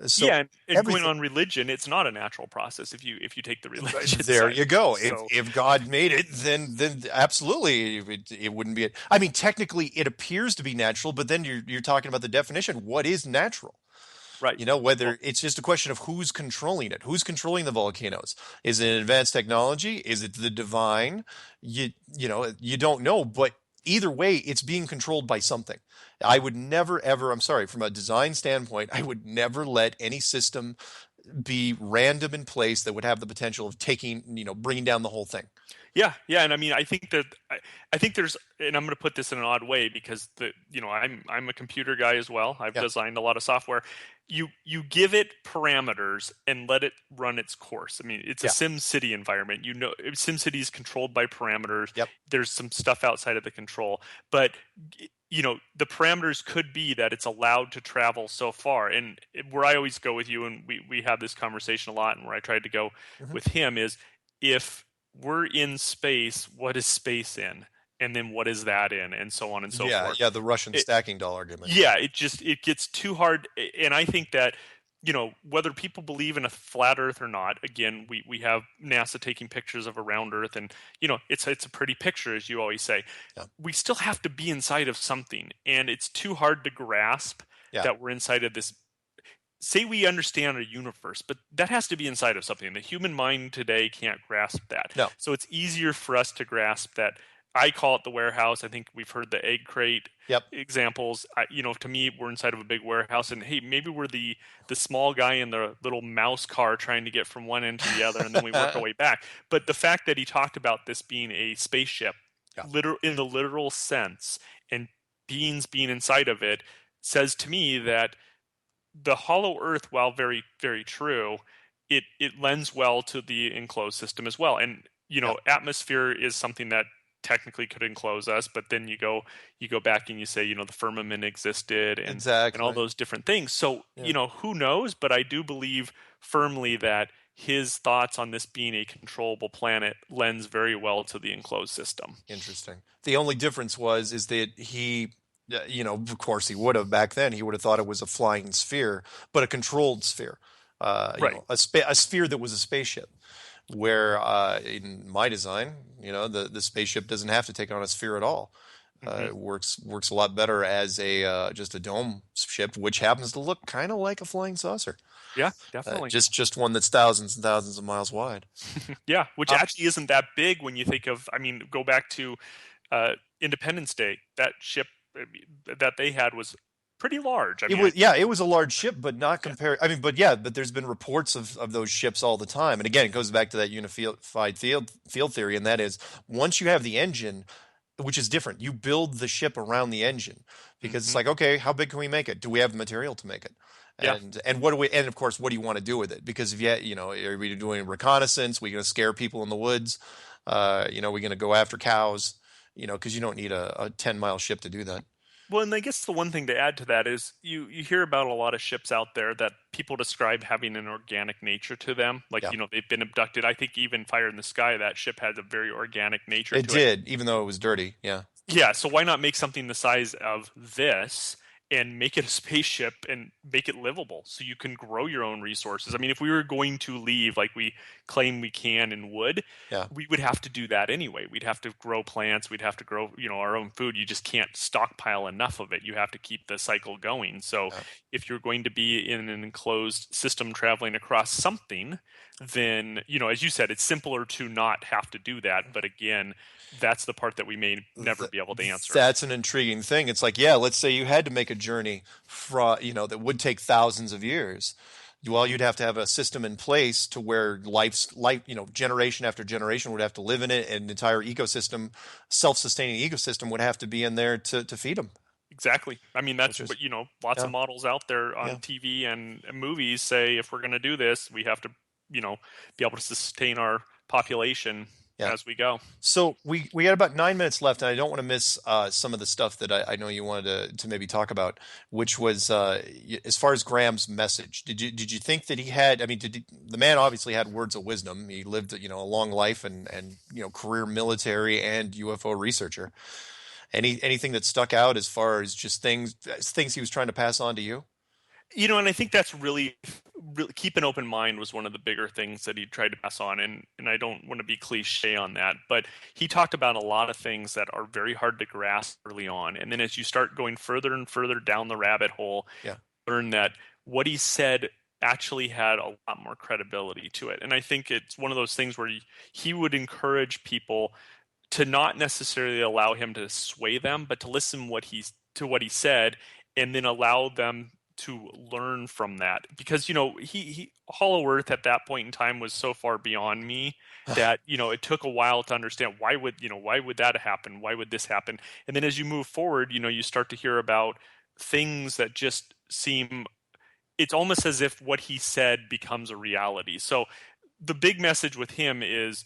So and going on religion, it's not a natural process. If you take the religion, there you go. If God made it, then absolutely it wouldn't be. I mean, technically, it appears to be natural, but then you're talking about the definition. What is natural? Right. Whether it's just a question of who's controlling it, who's controlling the volcanoes. Is it advanced technology? Is it the divine? You don't know, but either way, it's being controlled by something. I would never, ever, I'm sorry, from a design standpoint, I would never let any system be random in place that would have the potential of taking, bringing down the whole thing. Yeah, yeah, and I mean, I think that I think there's, and I'm going to put this in an odd way because I'm a computer guy as well. I've Yeah. designed a lot of software. You give it parameters and let it run its course. I mean, it's a Yeah. SimCity environment. SimCity is controlled by parameters. Yep. There's some stuff outside of the control, but the parameters could be that it's allowed to travel so far. And where I always go with you, and we have this conversation a lot, and where I tried to go with him is, if we're in space, what is space in? And then what is that in? And so on and so forth. Yeah, the Russian stacking doll argument. Yeah, it gets too hard. And I think that, whether people believe in a flat Earth or not, again, we have NASA taking pictures of a round Earth, and, it's a pretty picture, as you always say. Yeah. We still have to be inside of something, and it's too hard to grasp that we're inside of this. Say we understand a universe, but that has to be inside of something. The human mind today can't grasp that. No. So it's easier for us to grasp that. I call it the warehouse. I think we've heard the egg crate examples. To me, we're inside of a big warehouse, and hey, maybe we're the small guy in the little mouse car trying to get from one end to the other, and then we work our way back. But the fact that he talked about this being a spaceship, in the literal sense, and beings being inside of it, says to me that the hollow Earth, while very, very true, it lends well to the enclosed system as well. And atmosphere is something that technically could enclose us, but then you go back and you say, the firmament existed, and Exactly. and all those different things. So who knows? But I do believe firmly that his thoughts on this being a controllable planet lends very well to the enclosed system. Interesting. The only difference is that he, of course he would have back then, he would have thought it was a flying sphere, but a controlled sphere, Right. a sphere that was a spaceship. Where in my design, the spaceship doesn't have to take on a sphere at all. It works a lot better as just a dome ship, which happens to look kind of like a flying saucer. Yeah, definitely. Just one that's thousands and thousands of miles wide. Yeah, which actually isn't that big when you think of. I mean, go back to Independence Day. That ship that they had was pretty large. It was a large ship, but not compared. I mean, but there's been reports of those ships all the time. And again, it goes back to that unified field theory, and that is, once you have the engine, which is different, you build the ship around the engine, because it's like, okay, how big can we make it? Do we have the material to make it? And what do we? And of course, what do you want to do with it? Because if are we doing reconnaissance? We going to scare people in the woods? We going to go after cows? Because you don't need a 10-mile ship to do that. Well, and I guess the one thing to add to that is you hear about a lot of ships out there that people describe having an organic nature to them. Like, they've been abducted. I think even Fire in the Sky, that ship had a very organic nature to it. It did, even though it was dirty. Yeah. Yeah, so why not make something the size of this and make it a spaceship and make it livable so you can grow your own resources? I mean, if we were going to leave like we claim we can and would, we would have to do that anyway. We'd have to grow plants. We'd have to grow, our own food. You just can't stockpile enough of it. You have to keep the cycle going. So if you're going to be in an enclosed system traveling across something, then, as you said, it's simpler to not have to do that. But again, that's the part that we may never be able to answer. That's an intriguing thing. It's like, let's say you had to make a journey from, that would take thousands of years. Well, you'd have to have a system in place to where life, generation after generation would have to live in it, and an entire ecosystem, self-sustaining ecosystem, would have to be in there to feed them. Exactly. I mean, that's what, lots of models out there on TV and movies say, if we're going to do this, we have to, be able to sustain our population as we go. So we got about 9 minutes left, and I don't want to miss some of the stuff that I know you wanted to maybe talk about, which was as far as Graham's message. Did you think that he had? I mean, the man obviously had words of wisdom. He lived a long life and career military and UFO researcher. Anything that stuck out as far as just things he was trying to pass on to you? And I think that's really keep an open mind was one of the bigger things that he tried to pass on. And I don't want to be cliche on that, but he talked about a lot of things that are very hard to grasp early on. And then as you start going further and further down the rabbit hole, learn that what he said actually had a lot more credibility to it. And I think it's one of those things where he would encourage people to not necessarily allow him to sway them, but to listen to what he said, and then allow them to learn from that. Because he Hollow Earth at that point in time was so far beyond me that it took a while to understand why would that happen, why would this happen. And then as you move forward, you start to hear about things that just seem, it's almost as if what he said becomes a reality. So the big message with him is,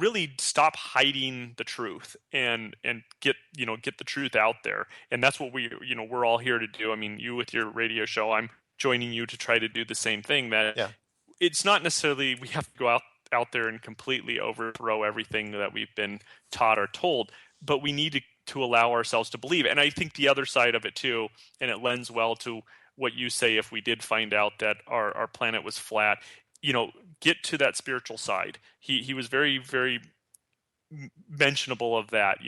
really stop hiding the truth and get the truth out there. And that's what we're all here to do. I mean, you with your radio show, I'm joining you to try to do the same thing. That It's not necessarily we have to go out there and completely overthrow everything that we've been taught or told, but we need to allow ourselves to believe. And I think the other side of it too, and it lends well to what you say, if we did find out that our planet was flat, get to that spiritual side. He was very, very mentionable of that.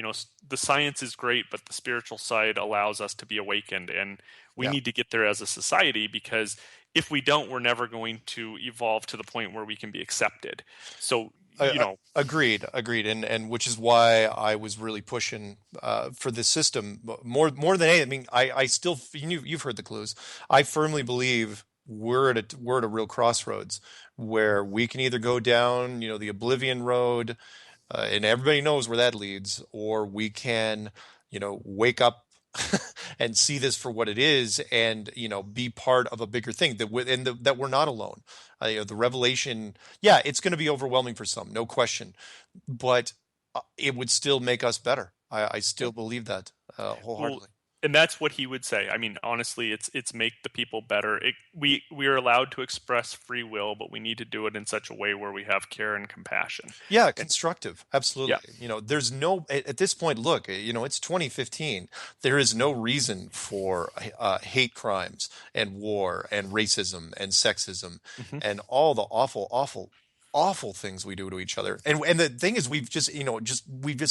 The science is great, but the spiritual side allows us to be awakened, and we need to get there as a society, because if we don't, we're never going to evolve to the point where we can be accepted. So agreed, and which is why I was really pushing for this system more than anything. I mean, I still, you've heard the clues. I firmly believe we're at a real crossroads where we can either go down the oblivion road, and everybody knows where that leads, or we can wake up and see this for what it is, and be part of a bigger thing, that we're not alone. The revelation, it's going to be overwhelming for some, no question, but it would still make us better. I still believe that wholeheartedly. Well, and that's what he would say. I mean, honestly, it's make the people better. We are allowed to express free will, but we need to do it in such a way where we have care and compassion. Yeah, constructive. Absolutely. Yeah. There's no, at this point, look, it's 2015. There is no reason for hate crimes and war and racism and sexism and all the awful things we do to each other. And the thing is, we've just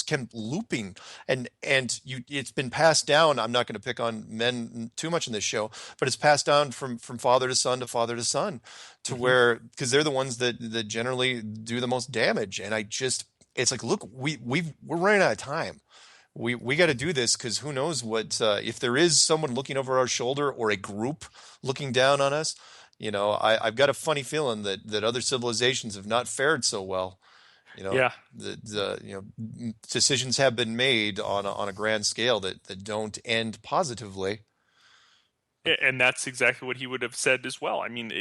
kept looping, and it's been passed down. I'm not going to pick on men too much in this show, but it's passed down from father to son to father to son, to where, because they're the ones that generally do the most damage. And it's like, look, we're running out of time. We got to do this, because who knows what, if there is someone looking over our shoulder, or a group looking down on us. I've got a funny feeling that other civilizations have not fared so well. Decisions have been made on a grand scale that don't end positively. And that's exactly what he would have said as well. I mean,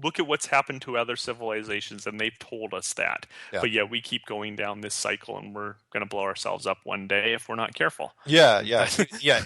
look at what's happened to other civilizations, and they've told us that. Yeah. But we keep going down this cycle, and we're going to blow ourselves up one day if we're not careful. Yeah.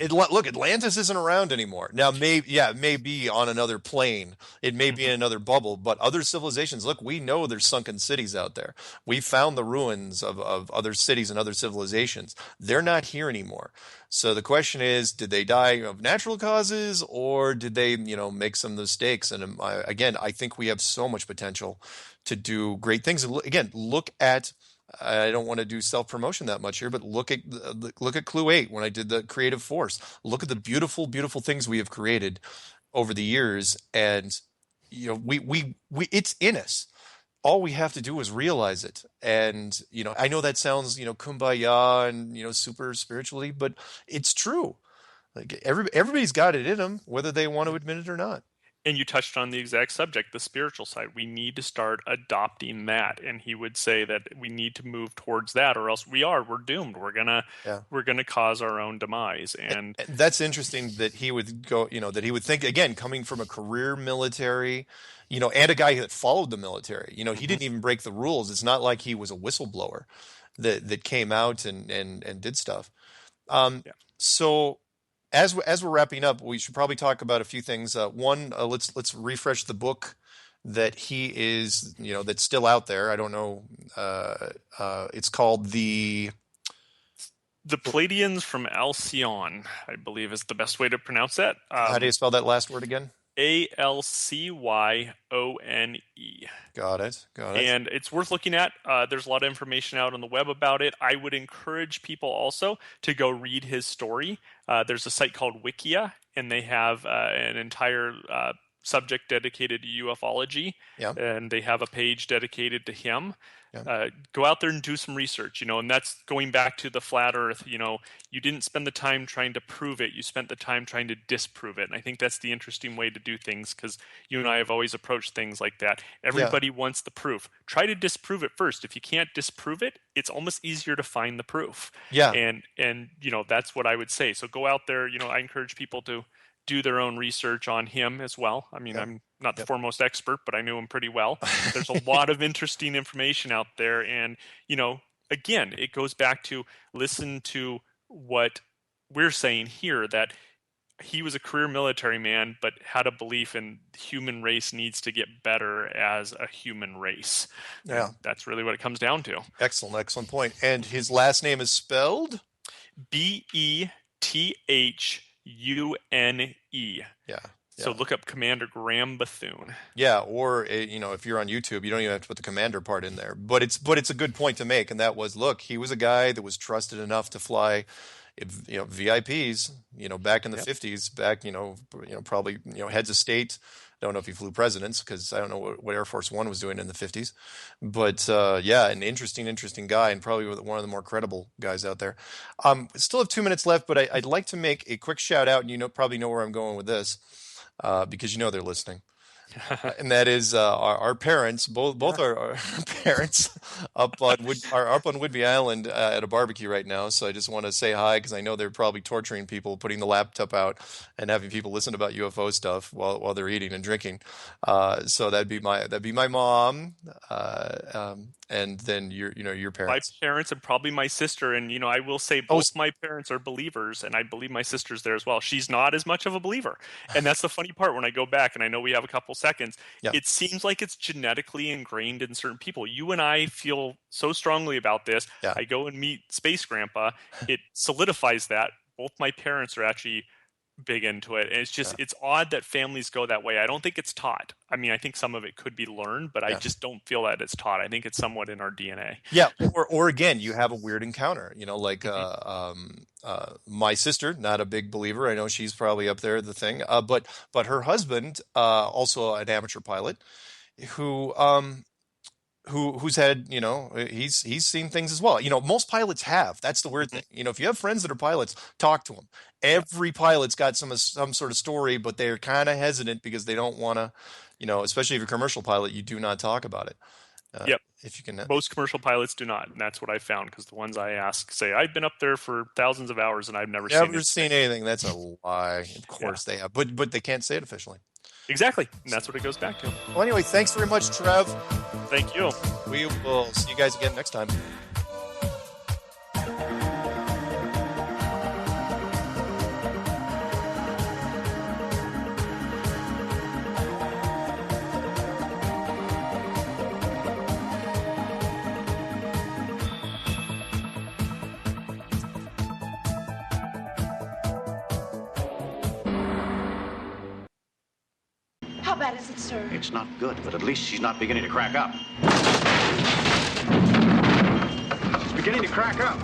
Look, Atlantis isn't around anymore. Now, it may be on another plane. It may be in another bubble, but other civilizations, look, we know there's sunken cities out there. We found the ruins of other cities and other civilizations. They're not here anymore. So the question is, did they die of natural causes, or did they, make some mistakes? And again, I think we have so much potential to do great things. Again, look at, I don't want to do self-promotion that much here, but look at Clue 8 when I did the creative force. Look at the beautiful, beautiful things we have created over the years, and we it's in us. All we have to do is realize it. And, I know that sounds, kumbaya and, super spiritually, but it's true. Like everybody's got it in them, whether they want to admit it or not. And you touched on the exact subject, the spiritual side. We need to start adopting that. And he would say that we need to move towards that, or else we're doomed. We're gonna cause our own demise. And that's interesting that he would go, that he would think, again, coming from a career military, and a guy that followed the military. He didn't even break the rules. It's not like he was a whistleblower that came out and did stuff. So as we're wrapping up, we should probably talk about a few things. One, let's refresh the book that he is, that's still out there. I don't know. It's called The Pleiadians from Alcyone, I believe is the best way to pronounce that. How do you spell that last word again? Alcyone. Got it. And it's worth looking at. There's a lot of information out on the web about it. I would encourage people also to go read his story. There's a site called Wikia, and they have an entire subject dedicated to ufology, Yeah. and they have a page dedicated to him. Yeah. Go out there and do some research, and that's going back to the flat earth. You didn't spend the time trying to prove it, you spent the time trying to disprove it. And I think that's the interesting way to do things, because you and I have always approached things like that. Everybody wants the proof. Try to disprove it first. If you can't disprove it, it's almost easier to find the proof. Yeah. And that's what I would say. So go out there. I encourage people to do their own research on him as well. I mean, I'm not the foremost expert, but I knew him pretty well. There's a lot of interesting information out there. And, again, it goes back to listen to what we're saying here, that he was a career military man, but had a belief in the human race needs to get better as a human race. Yeah. And that's really what it comes down to. Excellent point. And his last name is spelled? Bethune. Yeah. So look up Commander Graham Bethune. Yeah, or if you're on YouTube, you don't even have to put the commander part in there. But it's a good point to make, and that was, look, he was a guy that was trusted enough to fly, VIPs, back in the 50s, back, probably, heads of state. I don't know if he flew presidents, because I don't know what Air Force One was doing in the 50s. But an interesting guy, and probably one of the more credible guys out there. Still have 2 minutes left, but I'd like to make a quick shout out, and probably know where I'm going with this, because they're listening. And that is our parents, both our parents up on Whidbey Island at a barbecue right now. So I just want to say hi, because I know they're probably torturing people, putting the laptop out and having people listen about UFO stuff while they're eating and drinking. So that'd be my mom, and then your parents. My parents and probably my sister, and I will say both my parents are believers, and I believe my sister's there as well. She's not as much of a believer, and that's the funny part. When I go back, and I know we have a couple seconds, it seems like it's genetically ingrained in certain people. You and I feel so strongly about this. I go and meet Space Grandpa. It solidifies that. Both my parents are actually big into it, and it's just it's odd that families go that way. I don't think it's taught. I mean, I think some of it could be learned, but I just don't feel that it's taught. I think it's somewhat in our DNA. Or again, you have a weird encounter, like my sister, not a big believer. I know she's probably up there, the thing, but her husband, also an amateur pilot, who's had, he's seen things as well. Most pilots have. That's the weird thing. If you have friends that are pilots, talk to them. Every pilot's got some sort of story, but they're kind of hesitant because they don't want to, especially if you're a commercial pilot, you do not talk about it. If you can. Most commercial pilots do not, and that's what I found, because the ones I ask say, I've been up there for thousands of hours and I've never seen anything. That's a lie. Of course they have, but they can't say it officially. Exactly, and that's what it goes back to. Well, anyway, thanks very much, Trev. Thank you. We will see you guys again next time. How bad is it, sir? It's not good, but at least she's not beginning to crack up. She's beginning to crack up.